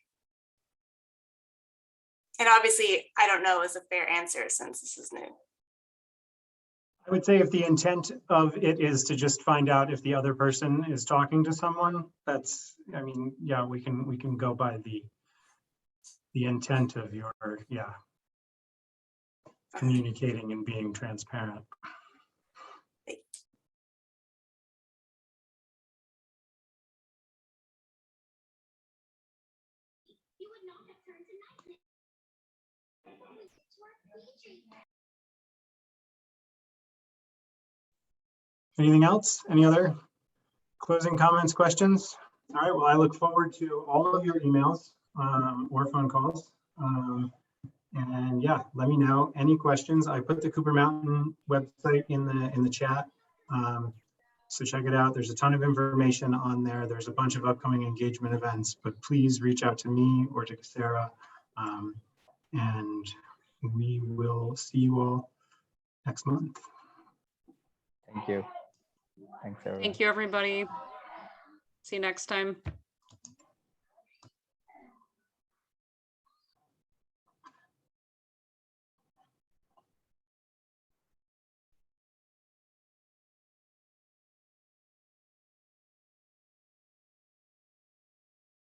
And obviously, I don't know is a fair answer since this is new. I would say if the intent of it is to just find out if the other person is talking to someone, that's, I mean, yeah, we can go by the intent of your, yeah, communicating and being transparent. Anything else? Any other closing comments, questions? All right, well, I look forward to all of your emails or phone calls. And yeah, let me know any questions. I put the Cooper Mountain website in the chat. So check it out. There's a ton of information on there. There's a bunch of upcoming engagement events, but please reach out to me or to Cassera. And we will see you all next month. Thank you. Thanks, everyone. Thank you, everybody. See you next time.